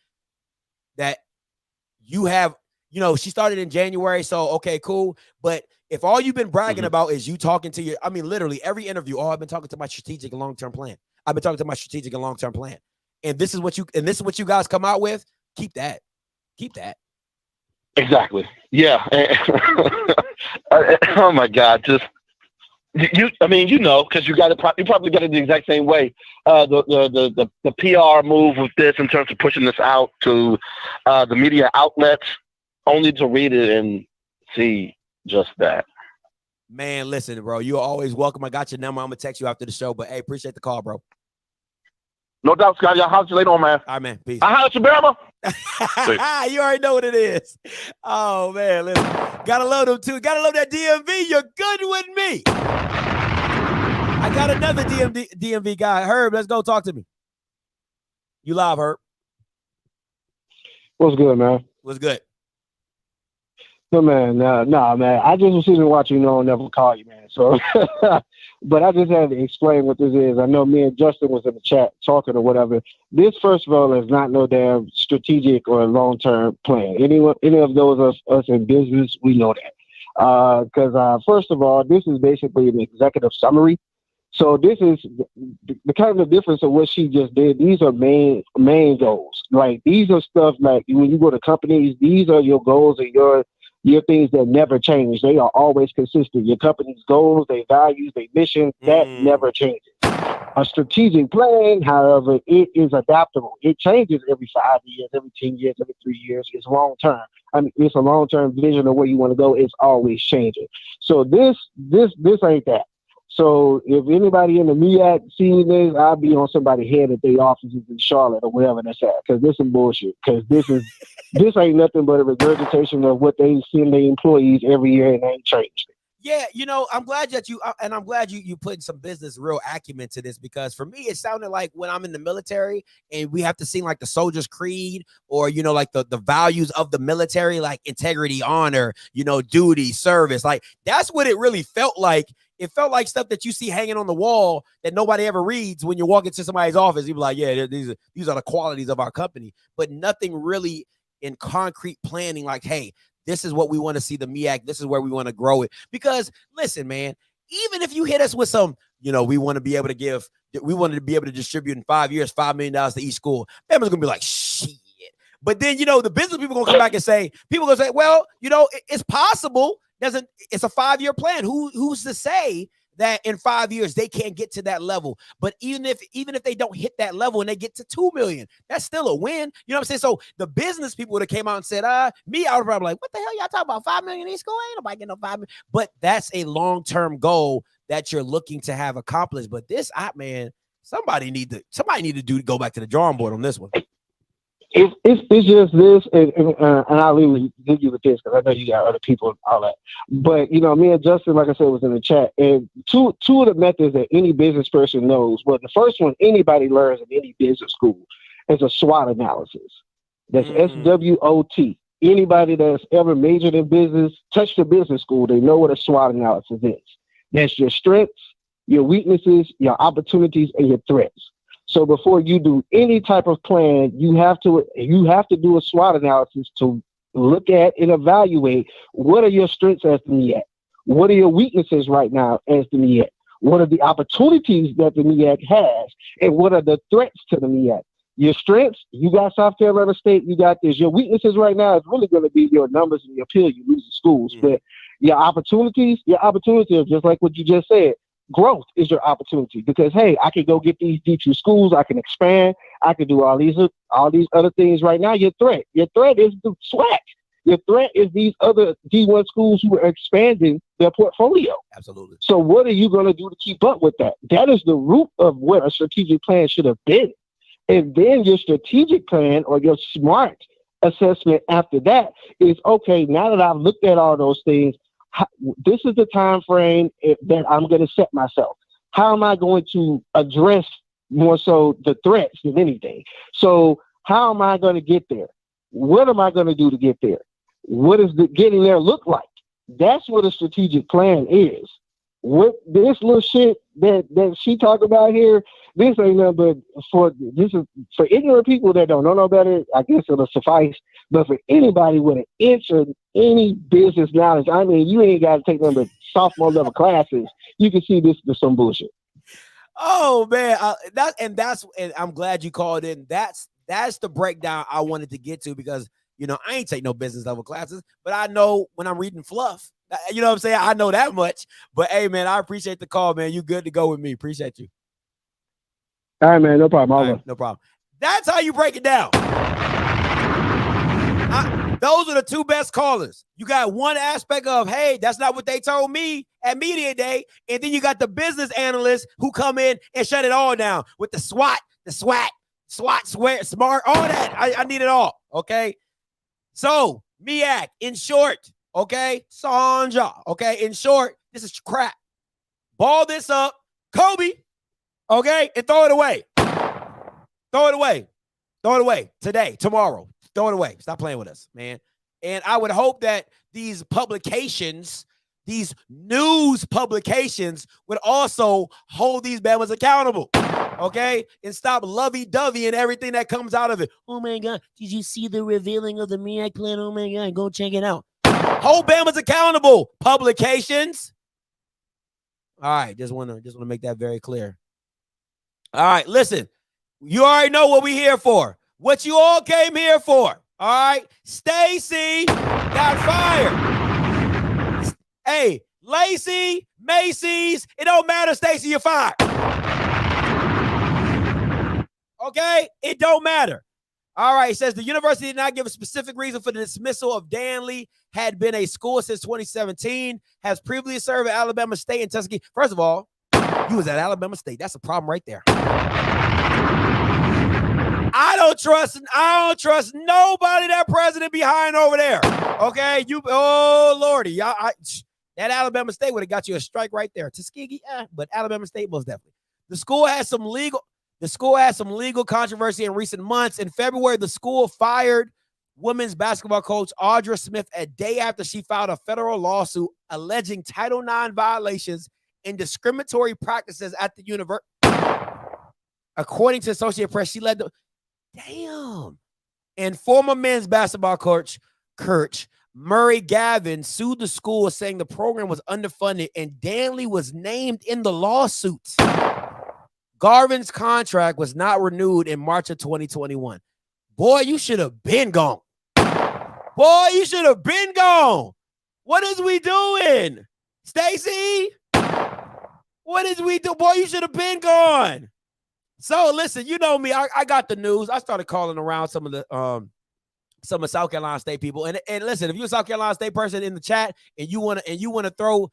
you have, you know, she started in January, so okay, cool. But if all you've been bragging about is you talking to your, I mean, literally every interview, I've been talking to my strategic and long-term plan. I've been talking to my strategic and long-term plan. And this is what you guys come out with. Keep that. Exactly. Yeah. Oh my God. Just I mean, you know, because you probably got it the exact same way. The PR move with this, in terms of pushing this out to the media outlets, only to read it and see just that. Man, listen, bro, you're always welcome. I got your number. I'm gonna text you after the show. But hey, appreciate the call, bro. No doubt, Scotty. I'll holler you later on, man. All right, man. Peace. I'll holler at you, Bama. You already know what it is. Oh man, listen. Gotta love them too. Gotta love that DMV. You're good with me. I got another DMV guy. Herb, let's go talk to me. You live, Herb. What's good, man? What's good? No, man. Nah, man. I just was sitting watching, I'll never call you, man. So, but I just had to explain what this is. I know me and Justin was in the chat talking or whatever. This, first of all, is not no damn strategic or long-term plan. Any of those us in business, we know that. Because first of all, this is basically an executive summary. So this is the kind of difference of what she just did. These are main goals. Like, these are stuff like when you go to companies, these are your goals and your things that never change. They are always consistent. Your company's goals, their values, their mission, that never changes. A strategic plan, however, it is adaptable. It changes every 5 years, every 10 years, every 3 years. It's long term. I mean, it's a long term vision of where you want to go. It's always changing. So this ain't that. So if anybody in the MEAC seeing this, I'll be on somebody's head at their offices in Charlotte or wherever that's at, because this is bullshit. Because this ain't nothing but a regurgitation of what they send their employees every year, and they ain't changed. Yeah, I'm glad that I'm glad you put some business real acumen to this, because for me, it sounded like when I'm in the military and we have to sing like the soldier's creed, or, like the values of the military, like integrity, honor, duty, service. Like, that's what it really felt like. It felt like stuff that you see hanging on the wall that nobody ever reads when you walk into somebody's office. You be like, yeah, these are the qualities of our company, but nothing really in concrete planning. Like, hey, this is what we want to see the MEAC. This is where we want to grow it. Because listen, man, even if you hit us with some, we want to be able to distribute in 5 years, $5 million to each school, family's going to be like, shit. But then, the business people going to come back and say, well, it's possible. It's a 5-year plan. Who's to say that in 5 years they can't get to that level? But even if they don't hit that level and they get to 2 million, that's still a win. You know what I'm saying? So the business people would have came out and said, I would probably like, what the hell y'all talking about? 5 million in each school? Ain't nobody getting no 5 million. But that's a long-term goal that you're looking to have accomplished. But this, man, somebody need to go back to the drawing board on this one. It's just this, and I'll leave you with this, because I know you got other people and all that. But me and Justin, like I said, was in the chat, and two of the methods that any business person knows. Well, the first one anybody learns in any business school is a SWOT analysis. That's SWOT. Anybody that's ever majored in business, touched a business school, they know what a SWOT analysis is. That's your strengths, your weaknesses, your opportunities, and your threats. So before you do any type of plan, you have to do a SWOT analysis to look at and evaluate what are your strengths as the MEAC, what are your weaknesses right now as the MEAC, what are the opportunities that the MEAC has, and what are the threats to the MEAC. Your strengths, you got South Carolina State, you got this. Your weaknesses right now is really going to be your numbers and your appeal. You lose the schools, but your opportunities are just like what you just said. Growth is your opportunity, because hey, I can go get these D2 schools, I can expand, I can do all these other things right now. Your threat is the SWAC. Your threat is these other D1 schools who are expanding their portfolio. Absolutely. So what are you going to do to keep up with that? That is the root of what a strategic plan should have been. And then your strategic plan, or your SMART assessment after that, is okay, now that I've looked at all those things, this is the time frame that I'm going to set myself. How am I going to address more so the threats than anything? So how am I going to get there? What am I going to do to get there? What does the getting there look like? That's what a strategic plan is. What this little shit that she talked about here, this ain't nothing but this is for ignorant people that don't know no better. I guess it'll suffice. But for anybody with an inch of any business knowledge, I mean, you ain't got to take none but sophomore level classes. You can see this is some bullshit. Oh man, and I'm glad you called in. That's the breakdown I wanted to get to, because I ain't take no business level classes, but I know when I'm reading fluff. You know what I'm saying? I know that much. But hey, man, I appreciate the call, man. You good to go with me. Appreciate you. All right, man. No problem. All right, no problem. That's how you break it down. Those are the two best callers. You got one aspect of, hey, that's not what they told me at Media Day. And then you got the business analysts who come in and shut it all down with the SWAT, SMART, all that. I need it all. Okay. So MEAC, in short, okay, Sanja, okay, in short, this is crap. Ball this up, Kobe, okay, and throw it away. Throw it away today, tomorrow. throw it away. Stop playing with us, man. And I would hope that these publications, these news publications, would also hold these Bamas accountable, okay? And stop lovey-dovey and everything that comes out of it. Oh, my God, did you see the revealing of the MEAC plan? Oh, my God, go check it out. Hold Bamas accountable, publications. All right, just want to make that very clear. All right, listen, you already know what we're here for. What you all came here for. All right, Stacy got fired. Hey, Lacey, Macy's, it don't matter, Stacy, you're fired. Okay, it don't matter. All right, it says the university did not give a specific reason for the dismissal of Danley, had been a school since 2017, has previously served at Alabama State and Tuskegee. First of all, you was at Alabama State. That's a problem right there. I don't trust nobody that president behind over there. Okay, oh Lordy, that Alabama State would have got you a strike right there. Tuskegee, but Alabama State most definitely. The school has some legal controversy in recent months. In February, the school fired women's basketball coach Audra Smith a day after she filed a federal lawsuit alleging Title IX violations and discriminatory practices at the university. According to Associated Press, she led the And former men's basketball coach Murray Gavin sued the school, saying the program was underfunded, and Danley was named in the lawsuits. Garvin's contract was not renewed in March of 2021. Boy, you should have been gone. Boy, you should have been gone. What is we doing? Stacy? What is we do? Boy, you should have been gone. So listen, you know me. I got the news. I started calling around some of South Carolina State people. And listen, if you're a South Carolina State person in the chat and you want to throw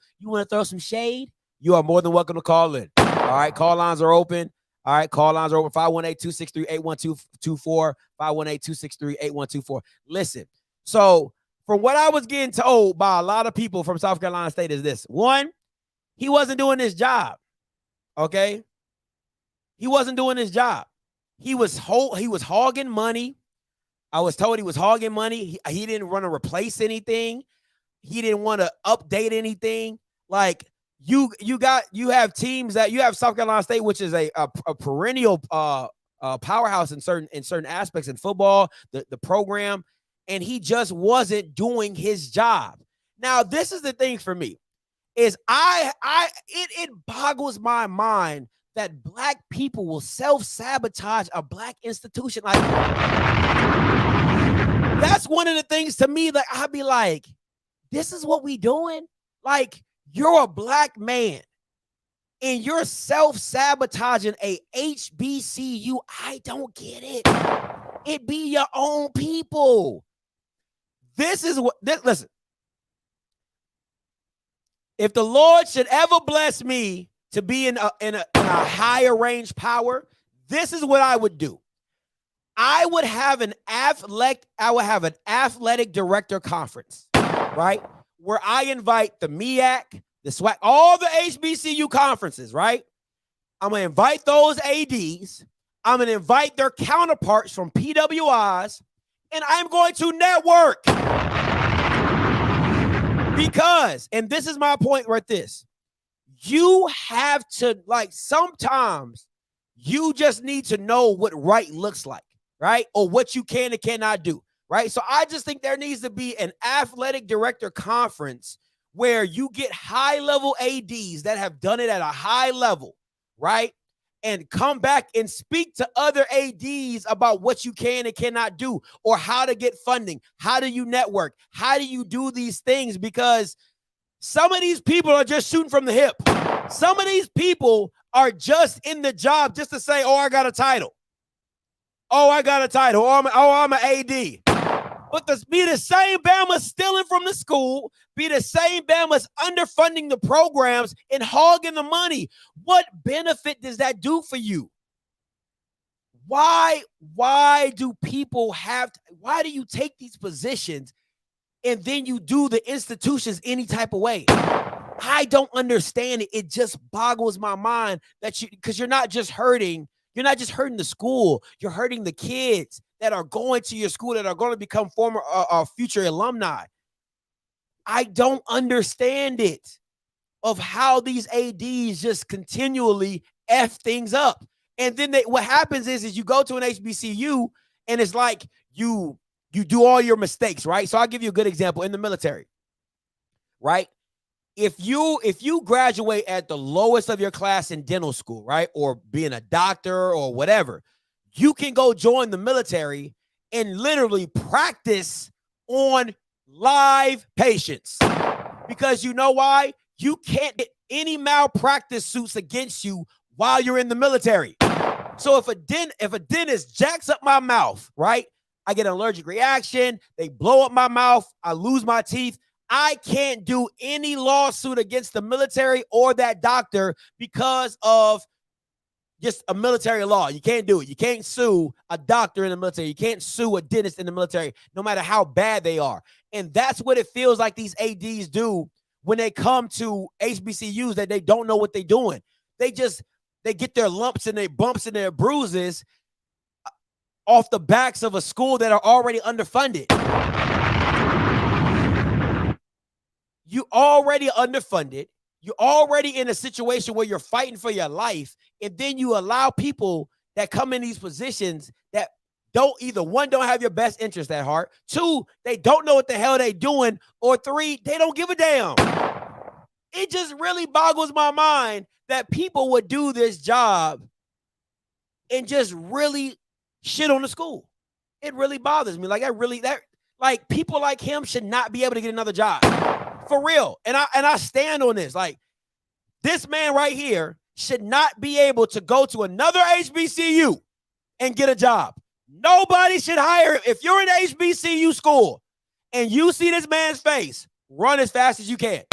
some shade, you are more than welcome to call in. All right, call lines are open. All right, call lines are open. 518-263-8124. 518-263-8124. Listen, so from what I was getting told by a lot of people from South Carolina State is this. One, he wasn't doing his job. Okay? He wasn't doing his job. He was hogging money. I was told he was hogging money. He didn't want to replace anything. He didn't want to update anything. Like you have teams that you have South Carolina State, which is a perennial powerhouse in certain aspects in football, the program, and he just wasn't doing his job. Now, this is the thing for me, is it boggles my mind that black people will self-sabotage a black institution. Like, that's one of the things to me that I'd be like, this is what we doing? Like, you're a black man and you're self-sabotaging a HBCU. I don't get it. It be your own people. Listen. If the Lord should ever bless me to be in a higher range power, this is what I would do. I would have an athletic director conference, right? Where I invite the MEAC, the SWAC, all the HBCU conferences, right? I'm going to invite those ADs. I'm going to invite their counterparts from PWIs, and I'm going to network. Because, and this is my point right this, you have to, like, sometimes you just need to know what right looks like, right? Or what you can and cannot do, right? So I just think there needs to be an athletic director conference where you get high-level ADs that have done it at a high level, right? And come back and speak to other ADs about what you can and cannot do, or how to get funding. How do you network? How do you do these things? Because some of these people are just shooting from the hip. Some of these people are just in the job just to say, oh, I got a title. Oh, I got a title. Oh, I'm an AD. But be the same Bama stealing from the school, be the same Bama's underfunding the programs and hogging the money. What benefit does that do for you? Why do people why do you take these positions and then you do the institutions any type of way? I don't understand it. It just boggles my mind that because you're not just hurting the school, you're hurting the kids that are going to your school that are going to become former future alumni. I don't understand it of how these ADs just continually F things up. And then what happens is you go to an HBCU and it's like you do all your mistakes, right? So I'll give you a good example in the military, right? If you graduate at the lowest of your class in dental school, right, or being a doctor or whatever, you can go join the military and literally practice on live patients. Because you know why? You can't get any malpractice suits against you while you're in the military. So if a dentist jacks up my mouth, right, I get an allergic reaction, they blow up my mouth, I lose my teeth, I can't do any lawsuit against the military or that doctor because of just a military law. You can't do it. You can't sue a doctor in the military. You can't sue a dentist in the military, no matter how bad they are. And that's what it feels like these ADs do when they come to HBCUs, that they don't know what they're doing. They get their lumps and their bumps and their bruises off the backs of a school that are already underfunded. You already underfunded. You're already in a situation where you're fighting for your life, and then you allow people that come in these positions that don't either, one, don't have your best interest at heart, two, they don't know what the hell they're doing, or three, they don't give a damn. It just really boggles my mind that people would do this job and just really shit on the school. It really bothers me. Like people like him should not be able to get another job. For real. And I stand on this. Like, this man right here should not be able to go to another HBCU and get a job. Nobody should hire him. If you're in an HBCU school and you see this man's face, run as fast as you can.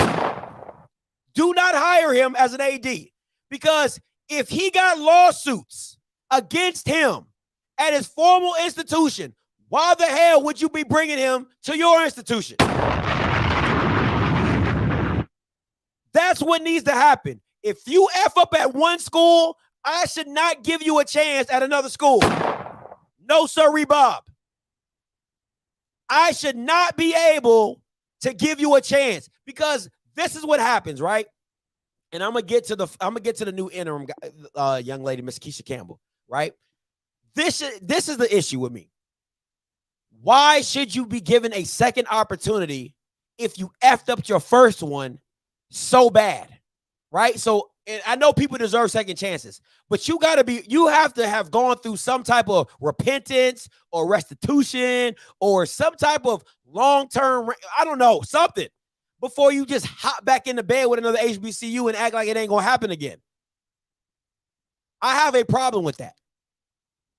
Do not hire him as an AD, because if he got lawsuits against him at his formal institution, why the hell would you be bringing him to your institution? That's what needs to happen. If you F up at one school, I should not give you a chance at another school. No, sirree, Bob. I should not be able to give you a chance, because this is what happens, right? And I'm gonna get to the new interim young lady, Miss Keisha Campbell, right? This is the issue with me. Why should you be given a second opportunity if you effed up your first one so bad, right? So, and I know people deserve second chances, but you have to have gone through some type of repentance or restitution or some type of long-term, I don't know, something, before you just hop back into bed with another HBCU and act like it ain't gonna happen again. I have a problem with that.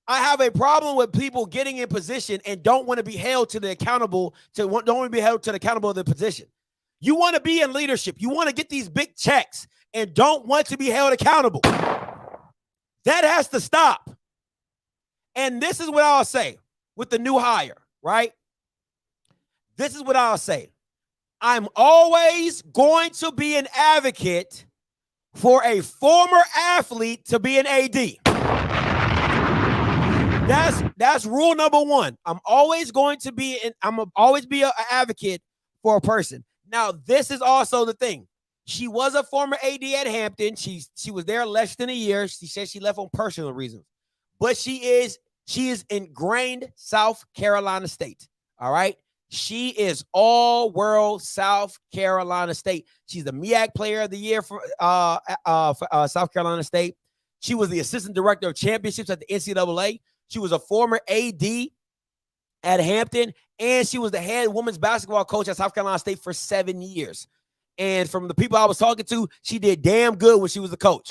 I have a problem with people getting in position and don't want to be held to the accountable of the position. You want to be in leadership. You want to get these big checks and don't want to be held accountable. That has to stop. And this is what I'll say with the new hire, right? This is what I'll say. I'm always going to be an advocate for a former athlete to be an AD. That's rule number one. I'm always be an advocate for a person. Now, this is also the thing. She was a former AD at Hampton. She was there less than a year. She said she left on personal reasons. But she is ingrained South Carolina State. All right. She is all world South Carolina State. She's the MEAC player of the year for South Carolina State. She was the assistant director of championships at the NCAA. She was a former AD at Hampton, and she was the head women's basketball coach at South Carolina State for 7 years. And from the people I was talking to, she did damn good when she was the coach.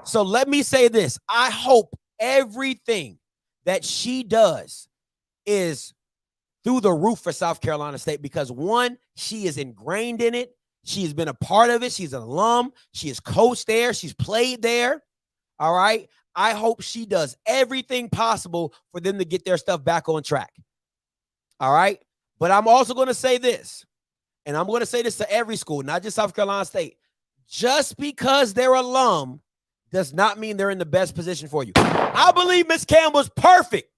So let me say this. I hope everything that she does is through the roof for South Carolina State, because one, she is ingrained in it. She has been a part of it. She's an alum. She has coached there. She's played there. All right. I hope she does everything possible for them to get their stuff back on track. All right. But I'm also going to say this, and I'm going to say this to every school, not just South Carolina State. Just because they're alum does not mean they're in the best position for you. I believe Miss Campbell's perfect.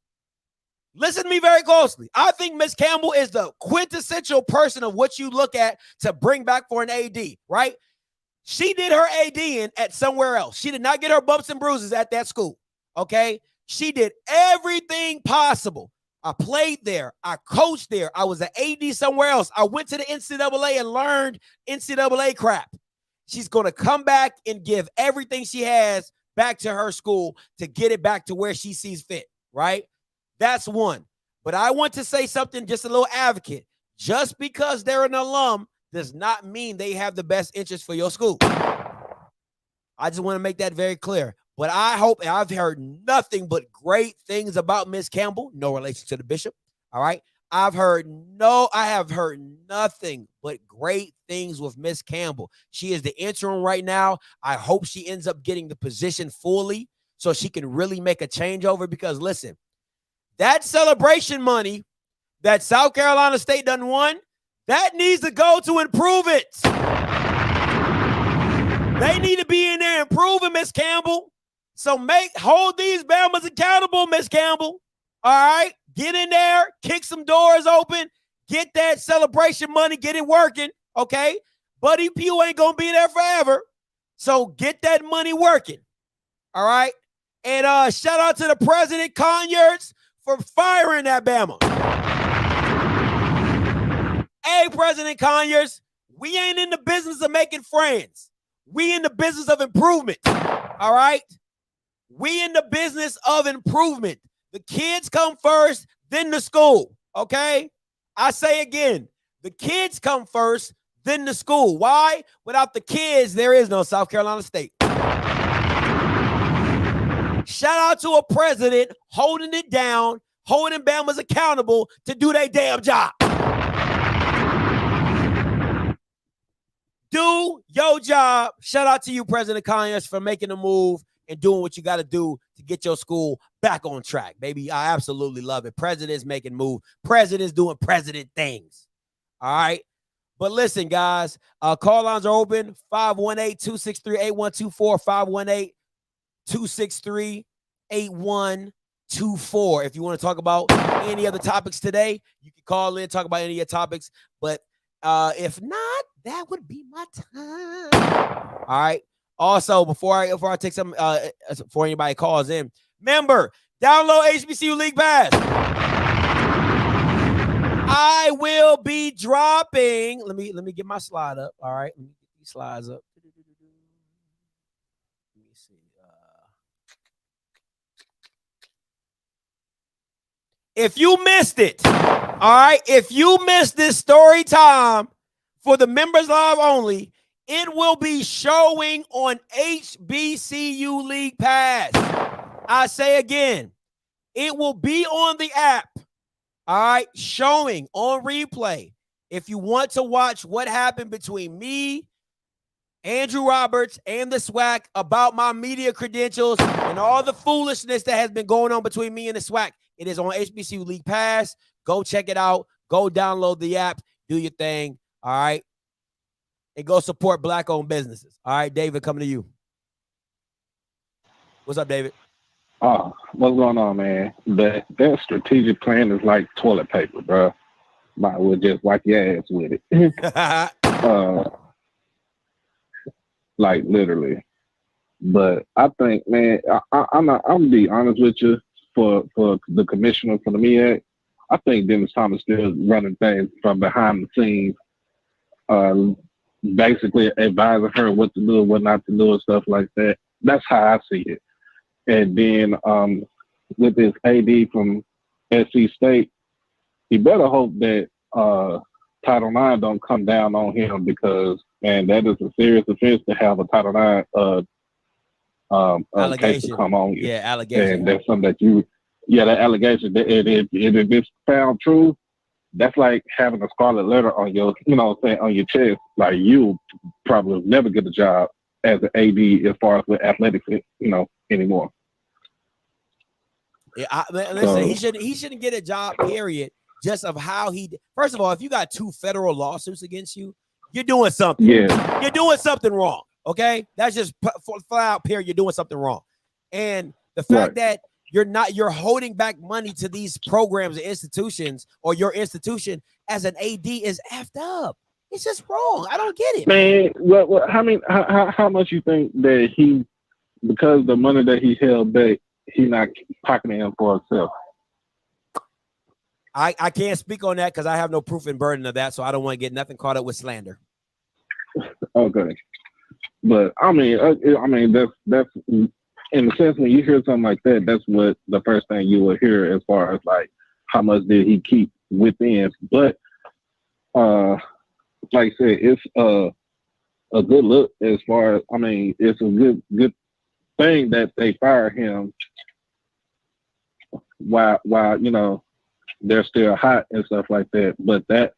Listen to me very closely. I think Miss Campbell is the quintessential person of what you look at to bring back for an AD, right? She did her AD at somewhere else. She did not get her bumps and bruises at that school, okay? She did everything possible. I played there. I coached there. I was an AD somewhere else. I went to the NCAA and learned NCAA crap. She's going to come back and give everything she has back to her school to get it back to where she sees fit, right? That's one. But I want to say something, just a little advocate. Just because they're an alum does not mean they have the best interest for your school. I just want to make that very clear. But I hope, and I've heard nothing but great things about Miss Campbell, no relation to the bishop, all right? I have heard nothing but great things with Miss Campbell. She is the interim right now. I hope she ends up getting the position fully so she can really make a changeover because, listen, that celebration money that South Carolina State done won, that needs to go to improve it. They need to be in there improving, Miss Campbell. So hold these Bamas accountable, Miss Campbell. All right? Get in there, kick some doors open, get that celebration money, get it working, okay? Buddy Pugh ain't going to be there forever. So get that money working, all right? And shout out to the President Conyers for firing that Bama. Hey, President Conyers, we ain't in the business of making friends. We in the business of improvement, all right? We in the business of improvement. The kids come first, then the school, okay? I say again, the kids come first, then the school. Why? Without the kids, there is no South Carolina State. Shout out to a president holding it down, holding Bamas accountable to do their damn job. Do your job. Shout out to you, President Conyers, for making the move and doing what you got to do to get your school back on track, baby. I absolutely love it. President's making moves. President's doing president things. All right? But listen, guys, call lines are open, 518-263-8124, 518-263-8124. If you want to talk about any other topics today, you can call in, talk about any of your topics. But if not, that would be my time. All right? Also, before I take some, before anybody calls in, remember, download HBCU League Pass. I will be dropping. Let me get my slide up. All right, let me get these slides up. Let me see. If you missed it, all right, if you missed this story time for the members live only, it will be showing on HBCU League Pass. I say again, it will be on the app. All right, showing on replay. If you want to watch what happened between me, Andrew Roberts, and the SWAC about my media credentials and all the foolishness that has been going on between me and the SWAC, it is on HBCU League Pass. Go check it out. Go download the app. Do your thing. All right. And go support Black-owned businesses. All right, David, coming to you. What's up, David? What's going on, man? That strategic plan is like toilet paper, bro. Might as well just wipe your ass with it. Like literally. But I think, man, I'm gonna be honest with you. For the commissioner for the MEAC, I think Dennis Thomas still running things from behind the scenes. Basically advising her what to do and what not to do and stuff like that. That's how I see it. And then with this AD from SC State, he better hope that Title IX don't come down on him because, man, that is a serious offense to have a Title IX case to come on you. Yeah, allegation. And that's something that that allegation, if it's found true, that's like having a scarlet letter on your, on your chest. Like you probably never get a job as an AD as far as with athletics, anymore. Yeah, listen, he shouldn't get a job, period, just of how he. First of all, if you got 2 federal lawsuits against you, you're doing something. Yeah. You're doing something wrong, okay? That's just flat out, period. You're doing something wrong. And the fact that you're holding back money to these programs and institutions, or your institution as an AD is effed up. It's just wrong. I don't get it, man. How much you think that he, because the money that he held back, he not pocketing him for himself? I can't speak on that because I have no proof and burden of that, so I don't want to get nothing caught up with slander. Okay, but I mean that's in the sense when you hear something like that, that's what the first thing you will hear as far as like how much did he keep within. But like I said, it's a good look as far as, I mean, it's a good thing that they fired him while you know they're still hot and stuff like that. But that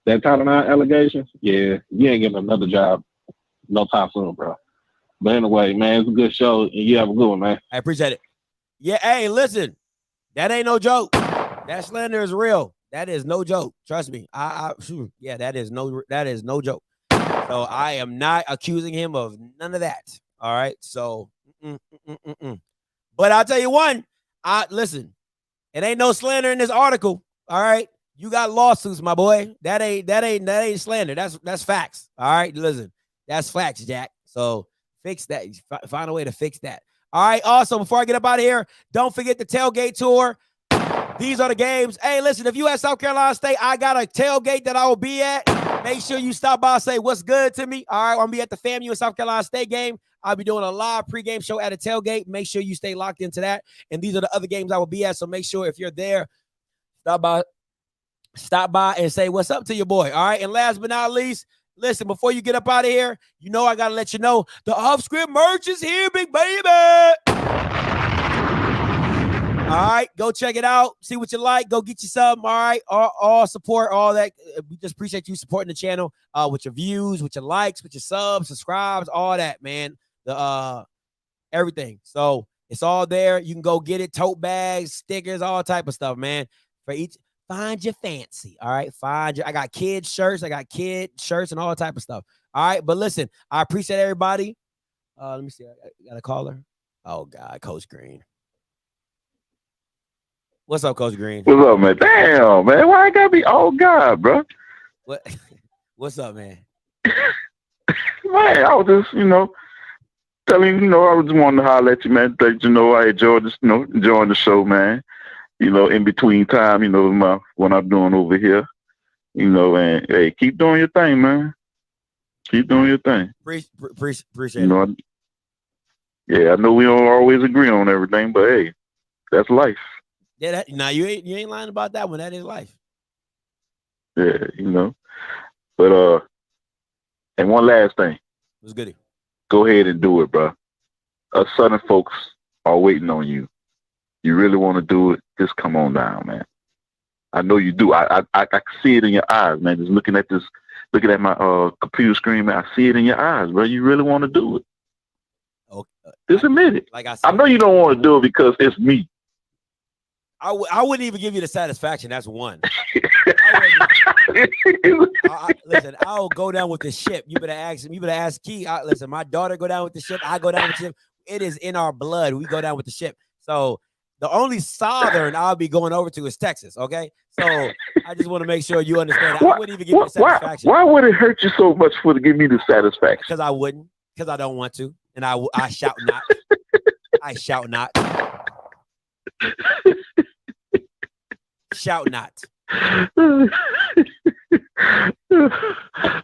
Title IX allegations, yeah, you ain't getting another job no time soon, bro. But anyway, man, it's a good show, and you have a good one, man. I appreciate it. Yeah, hey, listen, that ain't no joke. That slander is real. That is no joke. Trust me. Yeah, that is no joke. So I am not accusing him of none of that. All right. So, but I'll tell you one. Listen, it ain't no slander in this article. All right. You got lawsuits, my boy. That ain't slander. That's facts. All right. Listen, that's facts, Jack. So fix that. Find a way to fix that. All right. Also, before I get up out of here, don't forget the tailgate tour. These are the games. Hey, listen, if you at South Carolina State, I got a tailgate that I will be at. Make sure you stop by and say what's good to me. All right. I'm going to be at the FAMU and South Carolina State game. I'll be doing a live pregame show at a tailgate. Make sure you stay locked into that. And these are the other games I will be at. So make sure if you're there, stop by and say what's up to your boy. All right. And last but not least, listen, before you get up out of here, you know I got to let you know the Offscript merch is here, big baby. All right, go check it out. See what you like. Go get you some. All right, all support, all that. We just appreciate you supporting the channel with your views, with your likes, with your subs, subscribes, all that, man. The everything. So it's all there. You can go get it. Tote bags, stickers, all type of stuff, man. For each, find your fancy. All right, I got kids shirts. I got kid shirts and all type of stuff. All right, but listen, I appreciate everybody. Let me see. I got a caller. Oh God, Coach Green. What's up, Coach Green? What's up, man? Damn, man. Why I gotta be oh God, bro? What's up, man? Man, I was just, telling you, I was just wanting to holler at you, man. That I enjoyed this, enjoying the show, man. In between time, what I'm doing over here, and hey, keep doing your thing, man. Keep doing your thing. Appreciate it. Yeah, I know we don't always agree on everything, but hey, that's life. Yeah, you ain't lying about that one. That is life. Yeah, But and one last thing. What's goody? Go ahead and do it, bro. Us Southern folks are waiting on you. You really want to do it? Just come on down, man. I know you do. I can see it in your eyes, man. Just looking at my computer screen, man. I see it in your eyes, bro. You really want to do it? Okay. Just admit it. Like I said, I know you don't want to do it because it's me. I wouldn't even give you the satisfaction. That's one. Listen, I'll go down with the ship. You better ask him. You better ask Key. Listen, my daughter go down with the ship. I go down with the ship. It is in our blood. We go down with the ship. So the only southern I'll be going over to is Texas. Okay. So I just want to make sure you understand. I wouldn't even give you the satisfaction. Why would it hurt you so much to give me the satisfaction? Because I wouldn't. Because I don't want to. And I shout not. I shout not. Shout not. All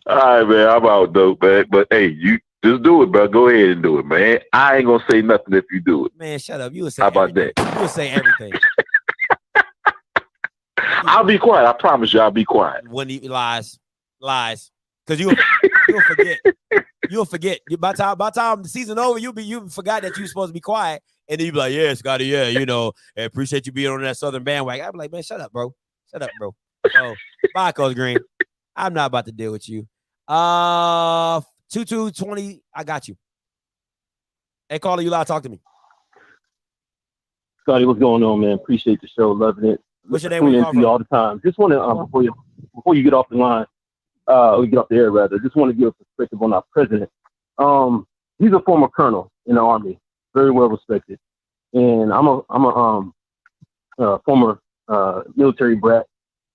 right, man. I'm out, dope, man. But hey, you just do it, bro. Go ahead and do it, man. I ain't gonna say nothing if you do it. Man, shut up. You would say how about everything. that? You would say everything. I'll be quiet. I promise you, I'll be quiet. When he lies. Because you'll forget. You'll forget. By the time the season over, you forgot that you were supposed to be quiet. And then you be like, yeah, Scotty, yeah, I appreciate you being on that Southern bandwagon. I'm like, man, shut up, bro. Shut up, bro. So, bye, Coach Green. I'm not about to deal with you. 2220, I got you. Hey, caller, you loud, talk to me. Scotty, what's going on, man? Appreciate the show, loving it. What's your name? Where you come from? all the time. Just want to before you get off the line, we get off the air rather. Just want to give a perspective on our president. He's a former colonel in the Army, very well respected. and I'm a former military brat.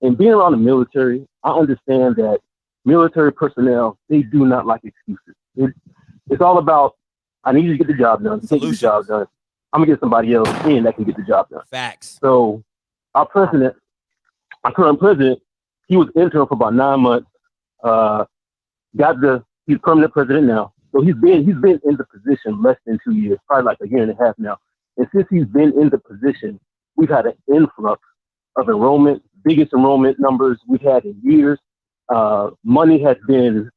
And being around the military, I understand that military personnel, they do not like excuses. It's all about, I need you to get the job done. If you can't get the job done, I'm gonna get somebody else in that can get the job done. Facts. So our current president, he was interim for about 9 months. He's permanent president now. So he's been in the position less than 2 years, probably like a year and a half now. And since he's been in the position, we've had an influx of enrollment, biggest enrollment numbers we've had in years. Money has been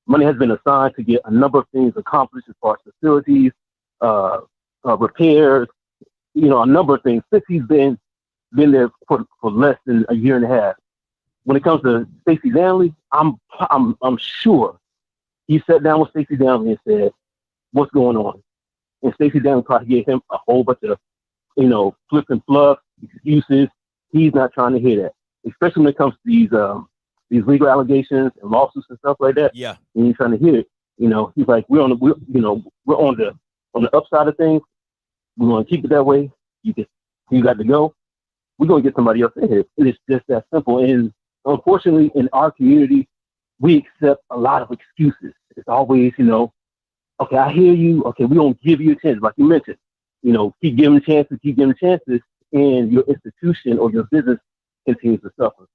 assigned to get a number of things accomplished as far as facilities, repairs, a number of things. Since he's been there for less than a year and a half. When it comes to Stacey Danley, I'm sure he sat down with Stacey Danley and said, "What's going on?" And Stacey Danley probably gave him a whole bunch of, flip and fluff excuses. He's not trying to hear that, especially when it comes to these legal allegations and lawsuits and stuff like that. Yeah, he ain't trying to hear it. He's like, we're on the upside of things. We're going to keep it that way. You got to go. We're going to get somebody else in here. It is just that simple. And unfortunately, in our community, we accept a lot of excuses. It's always, okay, I hear you. Okay, we don't give you a chance, like you mentioned. Keep giving chances, and your institution or your business continues to suffer.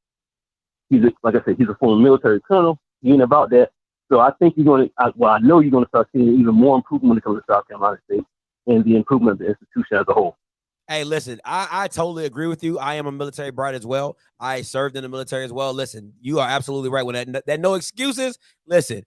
Like I said, he's a former military colonel. He ain't about that. So I think I know you're going to start seeing even more improvement when it comes to South Carolina State and the improvement of the institution as a whole. Hey, listen, I totally agree with you. I am a military brat as well. I served in the military as well. Listen, you are absolutely right. When that no excuses, listen,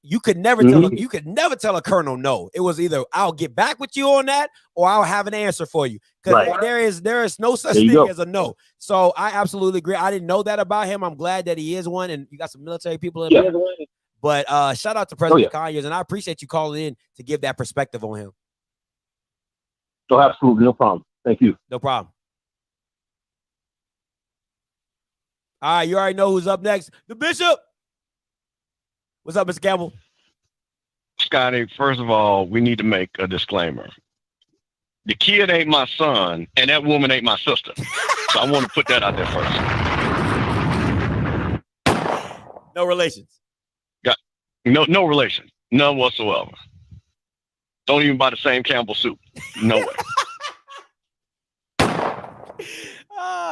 you could never tell a colonel no. It was either I'll get back with you on that or I'll have an answer for you. Because there is no such thing as a no. So I absolutely agree. I didn't know that about him. I'm glad that he is one, and you got some military people in there. But shout out to President Conyers, and I appreciate you calling in to give that perspective on him. Oh, absolutely, no problem. Thank you. No problem. All right, you already know who's up next. The Bishop. What's up, Mr. Campbell? Scotty, first of all, we need to make a disclaimer. The kid ain't my son, and that woman ain't my sister. So I want to put that out there first. No relations. Got no relation. None whatsoever. Don't even buy the same Campbell soup. No way.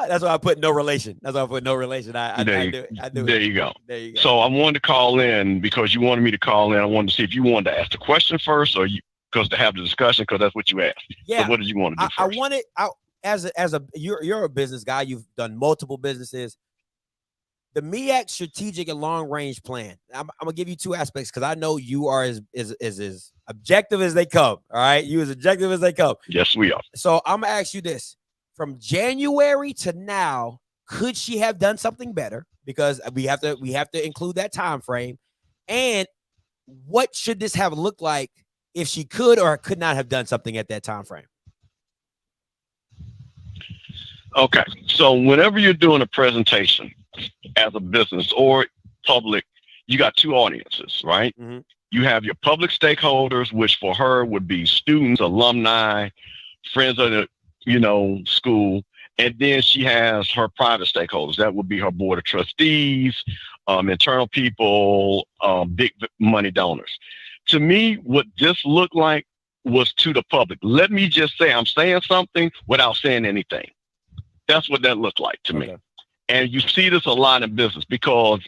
That's why I put no relation. There you go. So I wanted to call in because you wanted me to call in. I wanted to see if you wanted to ask the question first or because to have the discussion, because that's what you asked. Yeah. So what did you want to do first? I wanted you're a business guy. You've done multiple businesses. The MEAC strategic and long range plan. I'm gonna give you two aspects because I know you are as objective as they come. All right, you as objective as they come. Yes, we are. So I'm gonna ask you this: from January to now, could she have done something better? Because we have to include that time frame. And what should this have looked like if she could or could not have done something at that time frame? Okay, so whenever you're doing a presentation as a business or public, you got two audiences, right? Mm-hmm. You have your public stakeholders, which for her would be students, alumni, friends of the school, and then she has her private stakeholders. That would be her board of trustees, internal people, big money donors. To me, what this looked like was to the public. Let me just say I'm saying something without saying anything. That's what that looked like to me. And you see this a lot in business because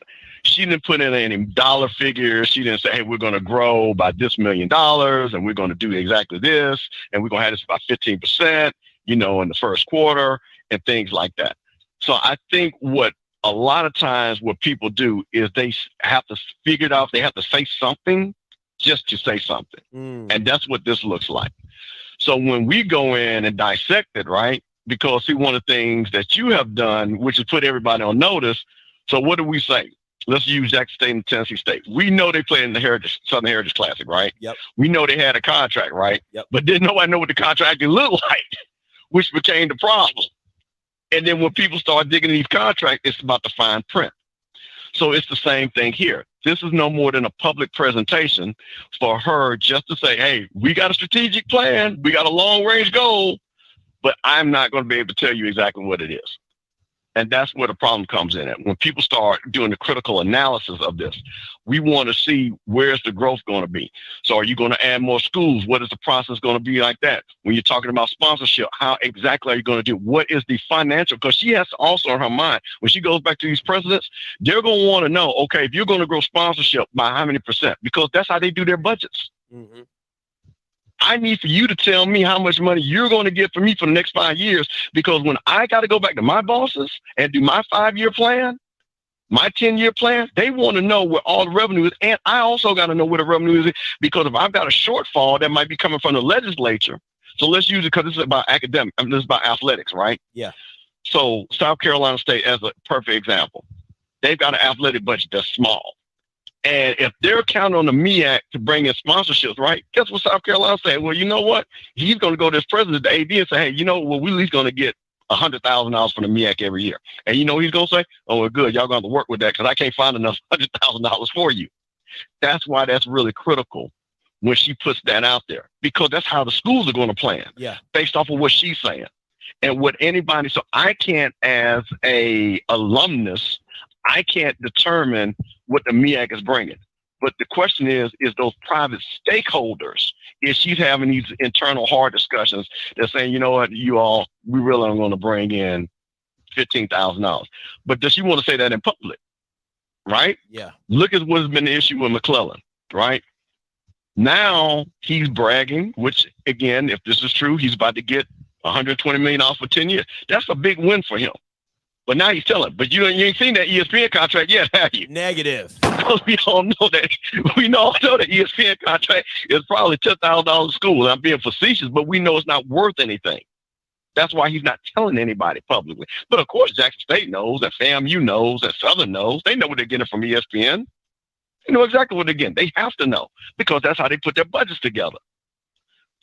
she didn't put in any dollar figures. She didn't say, hey, we're going to grow by this $1 million and we're going to do exactly this. And we're going to have this about 15%, in the first quarter and things like that. So I think what a lot of times what people do is they have to figure it out. They have to say something just to say something. And that's what this looks like. So when we go in and dissect it, right? Because see, one of the things that you have done, which is put everybody on notice. So what do we say? Let's use Jackson State and Tennessee State. We know they played in the Southern Heritage Classic, right? Yep. We know they had a contract, right? Yep. But didn't nobody know what the contract looked like, which became the problem. And then when people start digging these contracts, it's about the fine print. So it's the same thing here. This is no more than a public presentation for her just to say, hey, we got a strategic plan. We got a long range goal, but I'm not going to be able to tell you exactly what it is. And that's where the problem comes in at. When people start doing the critical analysis of this, we want to see where's the growth going to be. So are you going to add more schools? What is the process going to be like that? When you're talking about sponsorship, how exactly are you going to do? What is the financial? Because she has to also in her mind, when she goes back to these presidents, they're going to want to know, okay, if you're going to grow sponsorship by how many %? Because that's how they do their budgets. Mm-hmm. I need for you to tell me how much money you're going to get for me for the next 5 years, because when I got to go back to my bosses and do my 5-year plan, my 10-year plan, they want to know where all the revenue is. And I also got to know where the revenue is, because if I've got a shortfall that might be coming from the legislature. So let's use it because this is about academic. This is about athletics, right? Yeah. So South Carolina State as a perfect example. They've got an athletic budget that's small. And if they're counting on the MEAC to bring in sponsorships, right? Guess what South Carolina said? Well, you know what? He's going to go to his president, the AD, and say, hey, you know, well, we're at least going to get $100,000 from the MEAC every year. And you know what he's going to say? Oh, well, good. Y'all going to have to work with that because I can't find enough $100,000 for you. That's why that's really critical when she puts that out there, because that's how the schools are going to plan. Yeah. Based off of what she's saying. And what anybody, so I can't, as a alumnus, I can't determine what the MEAC is bringing. But the question is those private stakeholders, if she's having these internal hard discussions, they're saying, you know what, you all, we really are going to bring in $15,000. But does she want to say that in public? Right? Yeah. Look at what's been the issue with McClellan, right? Now he's bragging, which again, if this is true, he's about to get $120 million for 10 years. That's a big win for him. But now he's telling, but you ain't seen that ESPN contract yet, have you? Negative. Because we all know that the ESPN contract is probably $10,000 a school. I'm being facetious, but we know it's not worth anything. That's why he's not telling anybody publicly. But of course, Jackson State knows, that FAMU knows, that Southern knows. They know what they're getting from ESPN. They know exactly what they're getting. They have to know, because that's how they put their budgets together.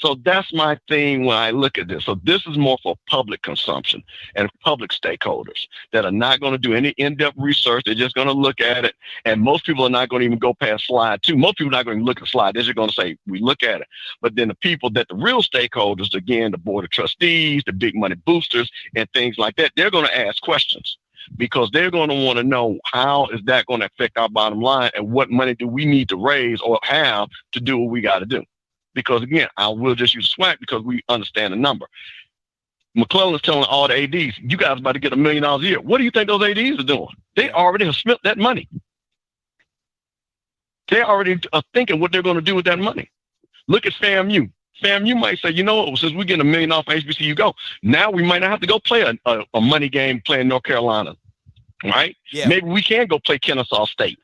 So that's my thing when I look at this. So this is more for public consumption and public stakeholders that are not going to do any in-depth research. They're just going to look at it. And most people are not going to even go past slide 2. Most people are not going to look at slide. They're just going to say, we look at it. But then the people that the real stakeholders, again, the board of trustees, the big money boosters and things like that, they're going to ask questions, because they're going to want to know, how is that going to affect our bottom line, and what money do we need to raise or have to do what we got to do? Because again, I will just use SWAC because we understand the number. McClellan's telling all the ADs, you guys about to get $1 million a year. What do you think those ADs are doing? They already have spent that money. They already are thinking what they're going to do with that money. Look at FAMU. FAMU might say, you know what, since we're getting $1 million off HBCU go, now we might not have to go play a money game playing North Carolina, right? Yeah. Maybe we can go play Kennesaw State,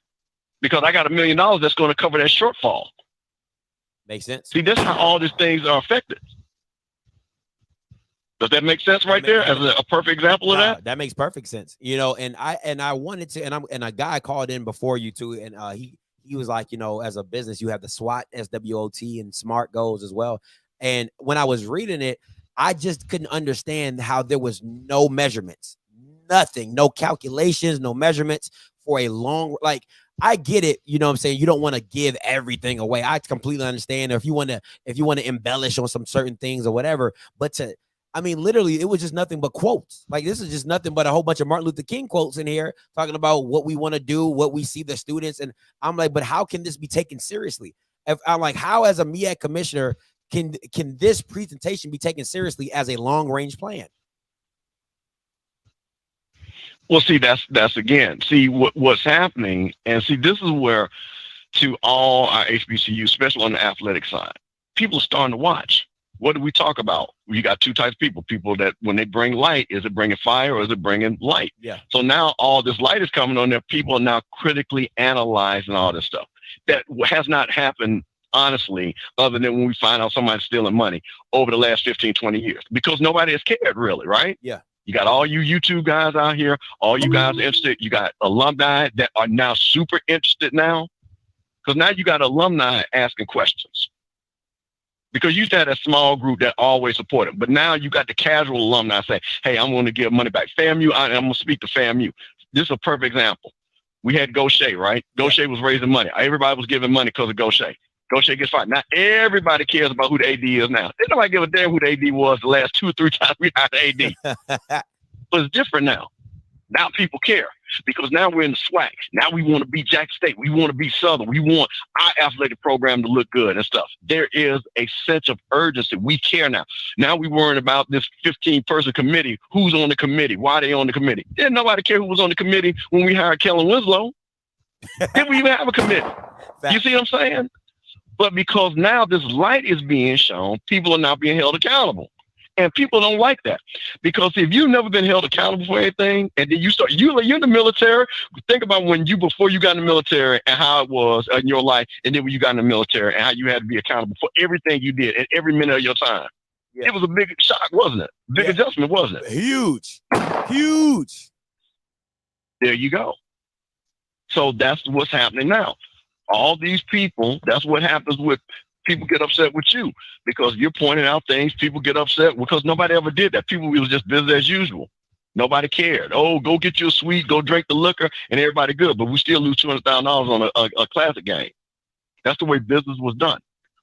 because I got $1 million that's going to cover that shortfall. Makes sense. See, that's how all these things are affected. Does that make sense right there as a perfect example of that? That makes perfect sense. You know, and I wanted to, and a guy called in before you too, and he was like, you know, as a business, you have the SWOT, SWOT, and SMART goals as well. And when I was reading it, I just couldn't understand how there was no measurements, nothing, no calculations, no measurements for a long, like, I get it. You know what I'm saying? You don't want to give everything away. I completely understand. Or if you want to embellish on some certain things or whatever, but I mean, literally, it was just nothing but quotes. Like, this is just nothing but a whole bunch of Martin Luther King quotes in here talking about what we want to do, what we see the students. And I'm like, but how can this be taken seriously? If I'm like, how as a MEAC commissioner can this presentation be taken seriously as a long range plan? Well, see, that's again, see what's happening. And see, this is where, to all our HBCUs, especially on the athletic side, people are starting to watch. What do we talk about? You got two types of people. People that when they bring light, is it bringing fire or is it bringing light? Yeah. So now all this light is coming on there. People are now critically analyzing all this stuff. That has not happened, honestly, other than when we find out somebody's stealing money over the last 15, 20 years, because nobody has cared really, right? Yeah. You got all you YouTube guys out here, all you guys interested. You got alumni that are now super interested now, because now you got alumni asking questions. Because you used to have that small group that always supported, but now you got the casual alumni say, hey, I'm going to give money back. FAMU, I'm going to speak to FAMU. This is a perfect example. We had Gaucher, right? Gaucher was raising money. Everybody was giving money because of Gaucher. Gaucher gets fired. Now everybody cares about who the AD is now. They nobody give a damn who the AD was the last 2 or 3 times we had the AD. But it's different now. Now people care because now we're in the SWAC. Now we want to be Jack State. We want to be Southern. We want our athletic program to look good and stuff. There is a sense of urgency. We care now. Now we worrying about this 15-person committee. Who's on the committee? Why are they on the committee? Didn't nobody care who was on the committee when we hired Kellen Winslow. Didn't we even have a committee? You see what I'm saying? But because now this light is being shown, people are now being held accountable. And people don't like that because if you've never been held accountable for anything, and then you're in the military, think about before you got in the military and how it was in your life, and then when you got in the military and how you had to be accountable for everything you did at every minute of your time. Yeah. It was a big shock, wasn't it? Big adjustment, wasn't it? Huge. There you go. So that's what's happening now. All these people, that's what happens with people get upset with you because you're pointing out things. People get upset because nobody ever did that. People was just business as usual. Nobody cared. Oh, go get you a suite, go drink the liquor, and everybody good. But we still lose $200,000 on a classic game. That's the way business was done.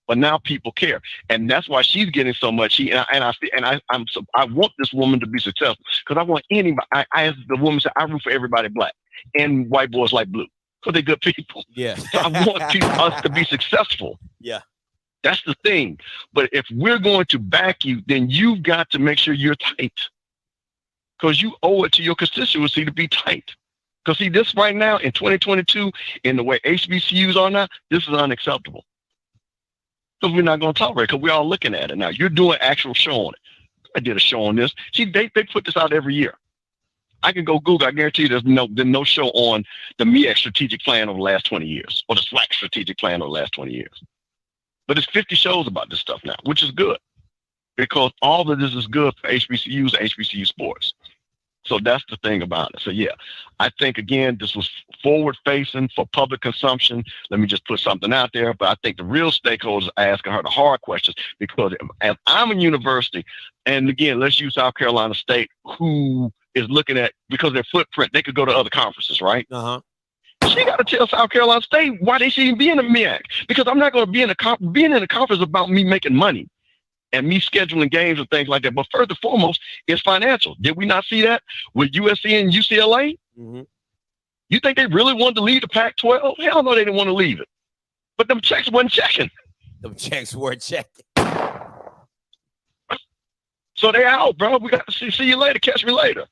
But now people care, and that's why she's getting so much. I want this woman to be successful because I want anybody. I as the woman said, I root for everybody black and white boys like blue because they're good people. Yeah. So I want us to be successful. Yeah. That's the thing. But if we're going to back you, then you've got to make sure you're tight because you owe it to your constituency to be tight. Because see, this right now in 2022, in the way HBCUs are now, this is unacceptable. Because we're not going to tolerate it because we're all looking at it now. You're doing actual show on it. I did a show on this. See, they put this out every year. I can go Google. I guarantee you there's no show on the MEAC strategic plan over the last 20 years or the SWAC strategic plan over the last 20 years. But it's 50 shows about this stuff now, which is good because all of this is good for HBCUs and HBCU sports. So that's the thing about it. So, yeah, I think, again, this was forward-facing for public consumption. Let me just put something out there. But I think the real stakeholders are asking her the hard questions because as I'm a university, and, again, let's use South Carolina State, who is looking at, because their footprint, they could go to other conferences, right? Uh-huh. She got to tell South Carolina State why they shouldn't be in the MEAC. Because I'm not going to be in a being in a conference about me making money and me scheduling games and things like that. But first and foremost, it's financial. Did we not see that with USC and UCLA? Mm-hmm. You think they really wanted to leave the Pac-12? Hell no, they didn't want to leave it. But them checks wasn't checking. Them checks weren't checking. So they out, bro. We got to see you later. Catch me later.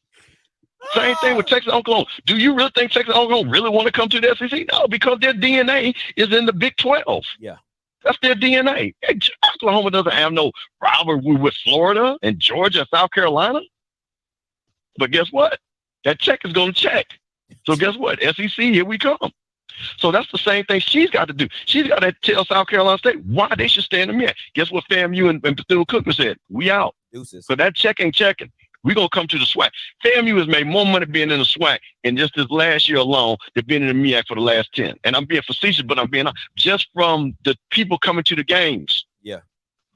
Same thing with Texas Oklahoma. Do you really think Texas Oklahoma really want to come to the SEC? No, because their DNA is in the Big 12. Yeah. That's their DNA. Oklahoma doesn't have no rivalry with Florida and Georgia and South Carolina. But guess what? That check is going to check. So guess what? SEC, here we come. So that's the same thing she's got to do. She's got to tell South Carolina State why they should stay in the MEAC. Guess what FAMU and Bethune-Cookman said? We out. Deuces. So that check ain't checking. We're going to come to the SWAC. FAMU has made more money being in the SWAC in just this last year alone than being in the MEAC for the last 10. And I'm being facetious, but I'm being just from the people coming to the games. Yeah.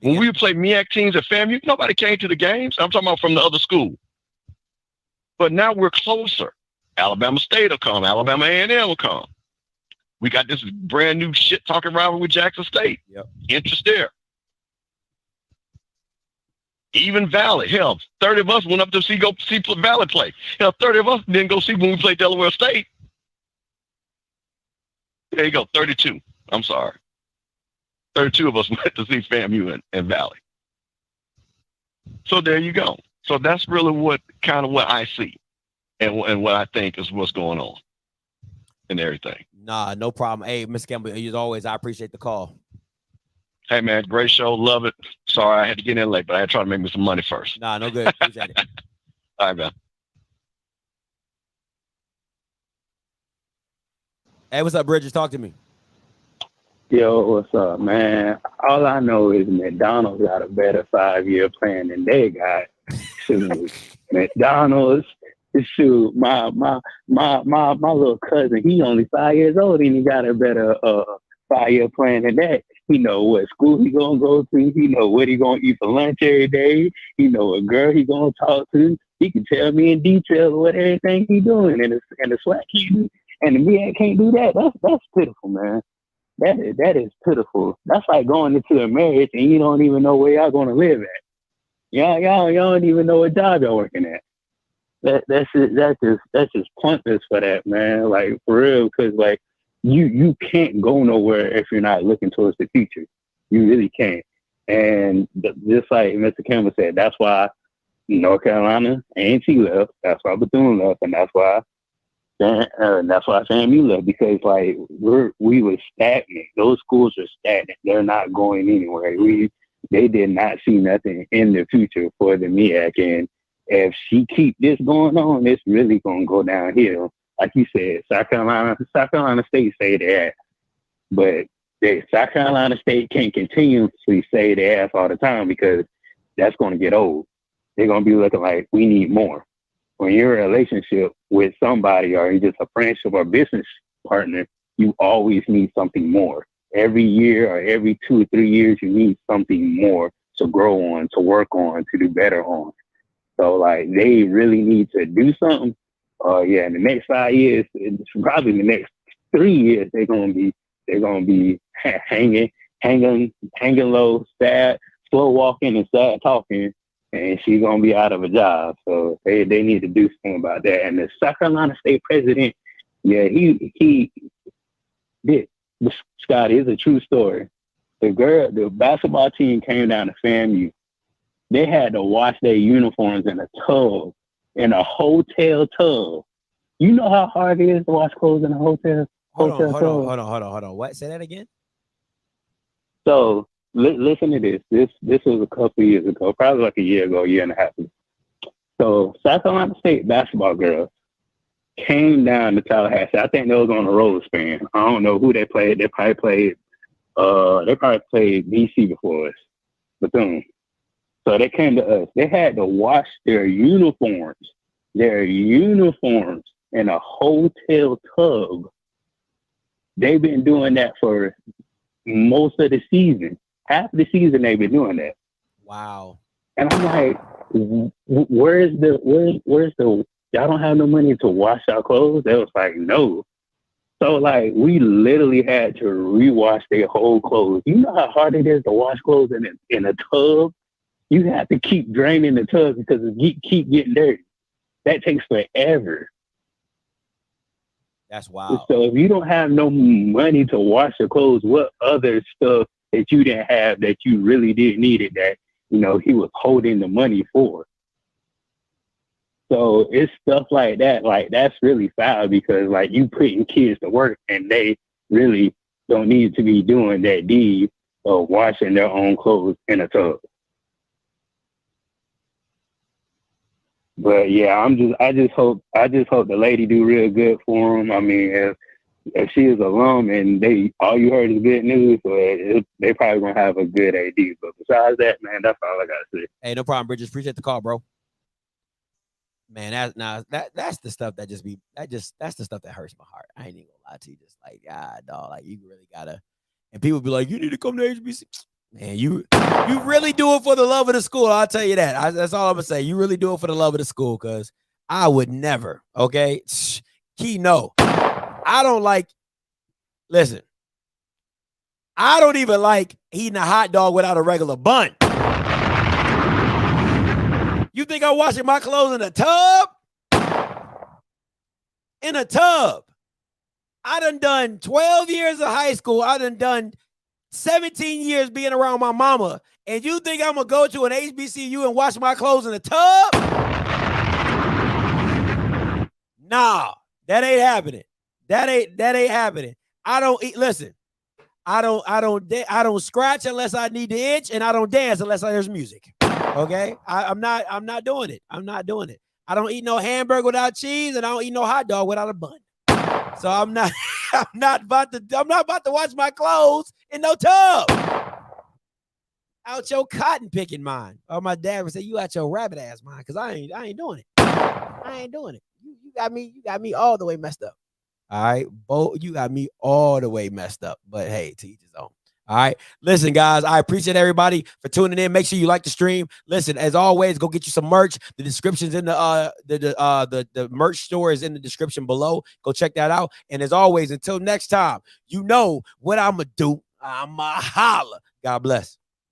When we play MEAC teams at FAMU, nobody came to the games. I'm talking about from the other school. But now we're closer. Alabama State will come. Alabama A&M will come. We got this brand new shit-talking rivalry with Jackson State. Yep. Interest there. Even Valley, hell, 30 of us went up to go see Valley play. Hell, 30 of us didn't go see when we played Delaware State. There you go, 32. I'm sorry. 32 of us went to see FAMU and Valley. So there you go. So that's really what I see and what I think is what's going on and everything. Nah, no problem. Hey, Mr. Campbell, as always, I appreciate the call. Hey, man, great show. Love it. Sorry, I had to get in late, but I had to try to make me some money first. Nah, no good. Appreciate it. All right, man. Hey, what's up, Bridges? Talk to me. Yo, what's up, man? All I know is McDonald's got a better 5-year plan than they got. Shoot, McDonald's. Shoot, my little cousin, he only 5 years old and he got a better 5-year plan than that. He know what school he gonna go to. He know what he gonna eat for lunch every day. He know what girl he gonna talk to. He can tell me in detail what everything he doing in the SWAC. and the MEAC can't do that. That's pitiful, man. That is pitiful. That's like going into a marriage and you don't even know where y'all going to live at. Y'all don't even know what job y'all working at. That's just pointless for that, man. Like for real, because like you can't go nowhere if you're not looking towards the future. You really can't. And just like Mr. Campbell said, that's why North Carolina A&T left. That's why Bethune left, and that's why FAMU left, because like we were stagnant. Those schools are stagnant. They're not going anywhere. They did not see nothing in the future for the MEAC, and if she keep this going on, it's really gonna go downhill. Like you said, South Carolina State say that, but South Carolina State can't continuously say their ass all the time because that's gonna get old. They're gonna be looking like we need more. When you're in a relationship with somebody or you're just a friendship or business partner, you always need something more. Every year or every 2 or 3 years, you need something more to grow on, to work on, to do better on. So like they really need to do something. In the next 5 years, it's probably the next 3 years, they're gonna be hanging low, sad, slow walking and sad talking. And she's gonna be out of a job, so they need to do something about that. And the South Carolina State president, he did. Scott, is a true story. The basketball team came down to FAMU. They had to wash their uniforms in a tub, in a hotel tub. You know how hard it is to wash clothes in a hotel. Hold on. What? Say that again. So. Listen to this. This was a couple of years ago, probably like a year ago, year and a half ago. So South Carolina State basketball girls came down to Tallahassee. I think they was on a roller span. I don't know who they played. They probably played BC before us, Bethune. So they came to us. They had to wash their uniforms in a hotel tub. They've been doing that for most of the season. Half the season they've been doing that. Wow. And I'm like, where's the y'all don't have no money to wash our clothes? They was like, no. So like we literally had to rewash their whole clothes. You know how hard it is to wash clothes in a tub? You have to keep draining the tub because it keep getting dirty. That takes forever. That's wild. So if you don't have no money to wash your clothes, what other stuff that you didn't have that you really did need it that, he was holding the money for? So it's stuff like that. Like that's really foul because like you putting kids to work and they really don't need to be doing that deed of washing their own clothes in a tub. But yeah, I just hope the lady do real good for them. I mean, if she is alum and all you heard is good news, they probably gonna have a good AD. But besides that, man, that's all I gotta say. Hey, no problem, Bridges. Appreciate the call, bro. Man, that's the stuff that's the stuff that hurts my heart. I ain't even gonna lie to you. Just like, dog, like you really gotta. And people be like, you need to come to HBC. Man, you really do it for the love of the school. I'll tell you that. That's all I'm gonna say. You really do it for the love of the school, because I would never. Okay, Key, no. I don't like. Listen, I don't even like eating a hot dog without a regular bun. You think I'm washing my clothes in a tub? In a tub. I done 12 years of high school. I done 17 years being around my mama. And you think I'm going to go to an HBCU and wash my clothes in a tub? Nah, that ain't happening. That ain't happening. I don't eat. Listen, I don't scratch unless I need to itch, and I don't dance unless there's music. Okay, I'm not doing it. I'm not doing it. I don't eat no hamburger without cheese, and I don't eat no hot dog without a bun. So I'm not about to wash my clothes in no tub. Out your cotton picking mind. Or my dad would say, you out your rabbit ass mind, because I ain't doing it. I ain't doing it. You got me all the way messed up. All right, Bo, you got me all the way messed up. But hey, to each his own. All right. Listen, guys, I appreciate everybody for tuning in. Make sure you like the stream. Listen, as always, go get you some merch. The description's in the merch store is in the description below. Go check that out. And as always, until next time, you know what I'ma do. I'ma holla. God bless.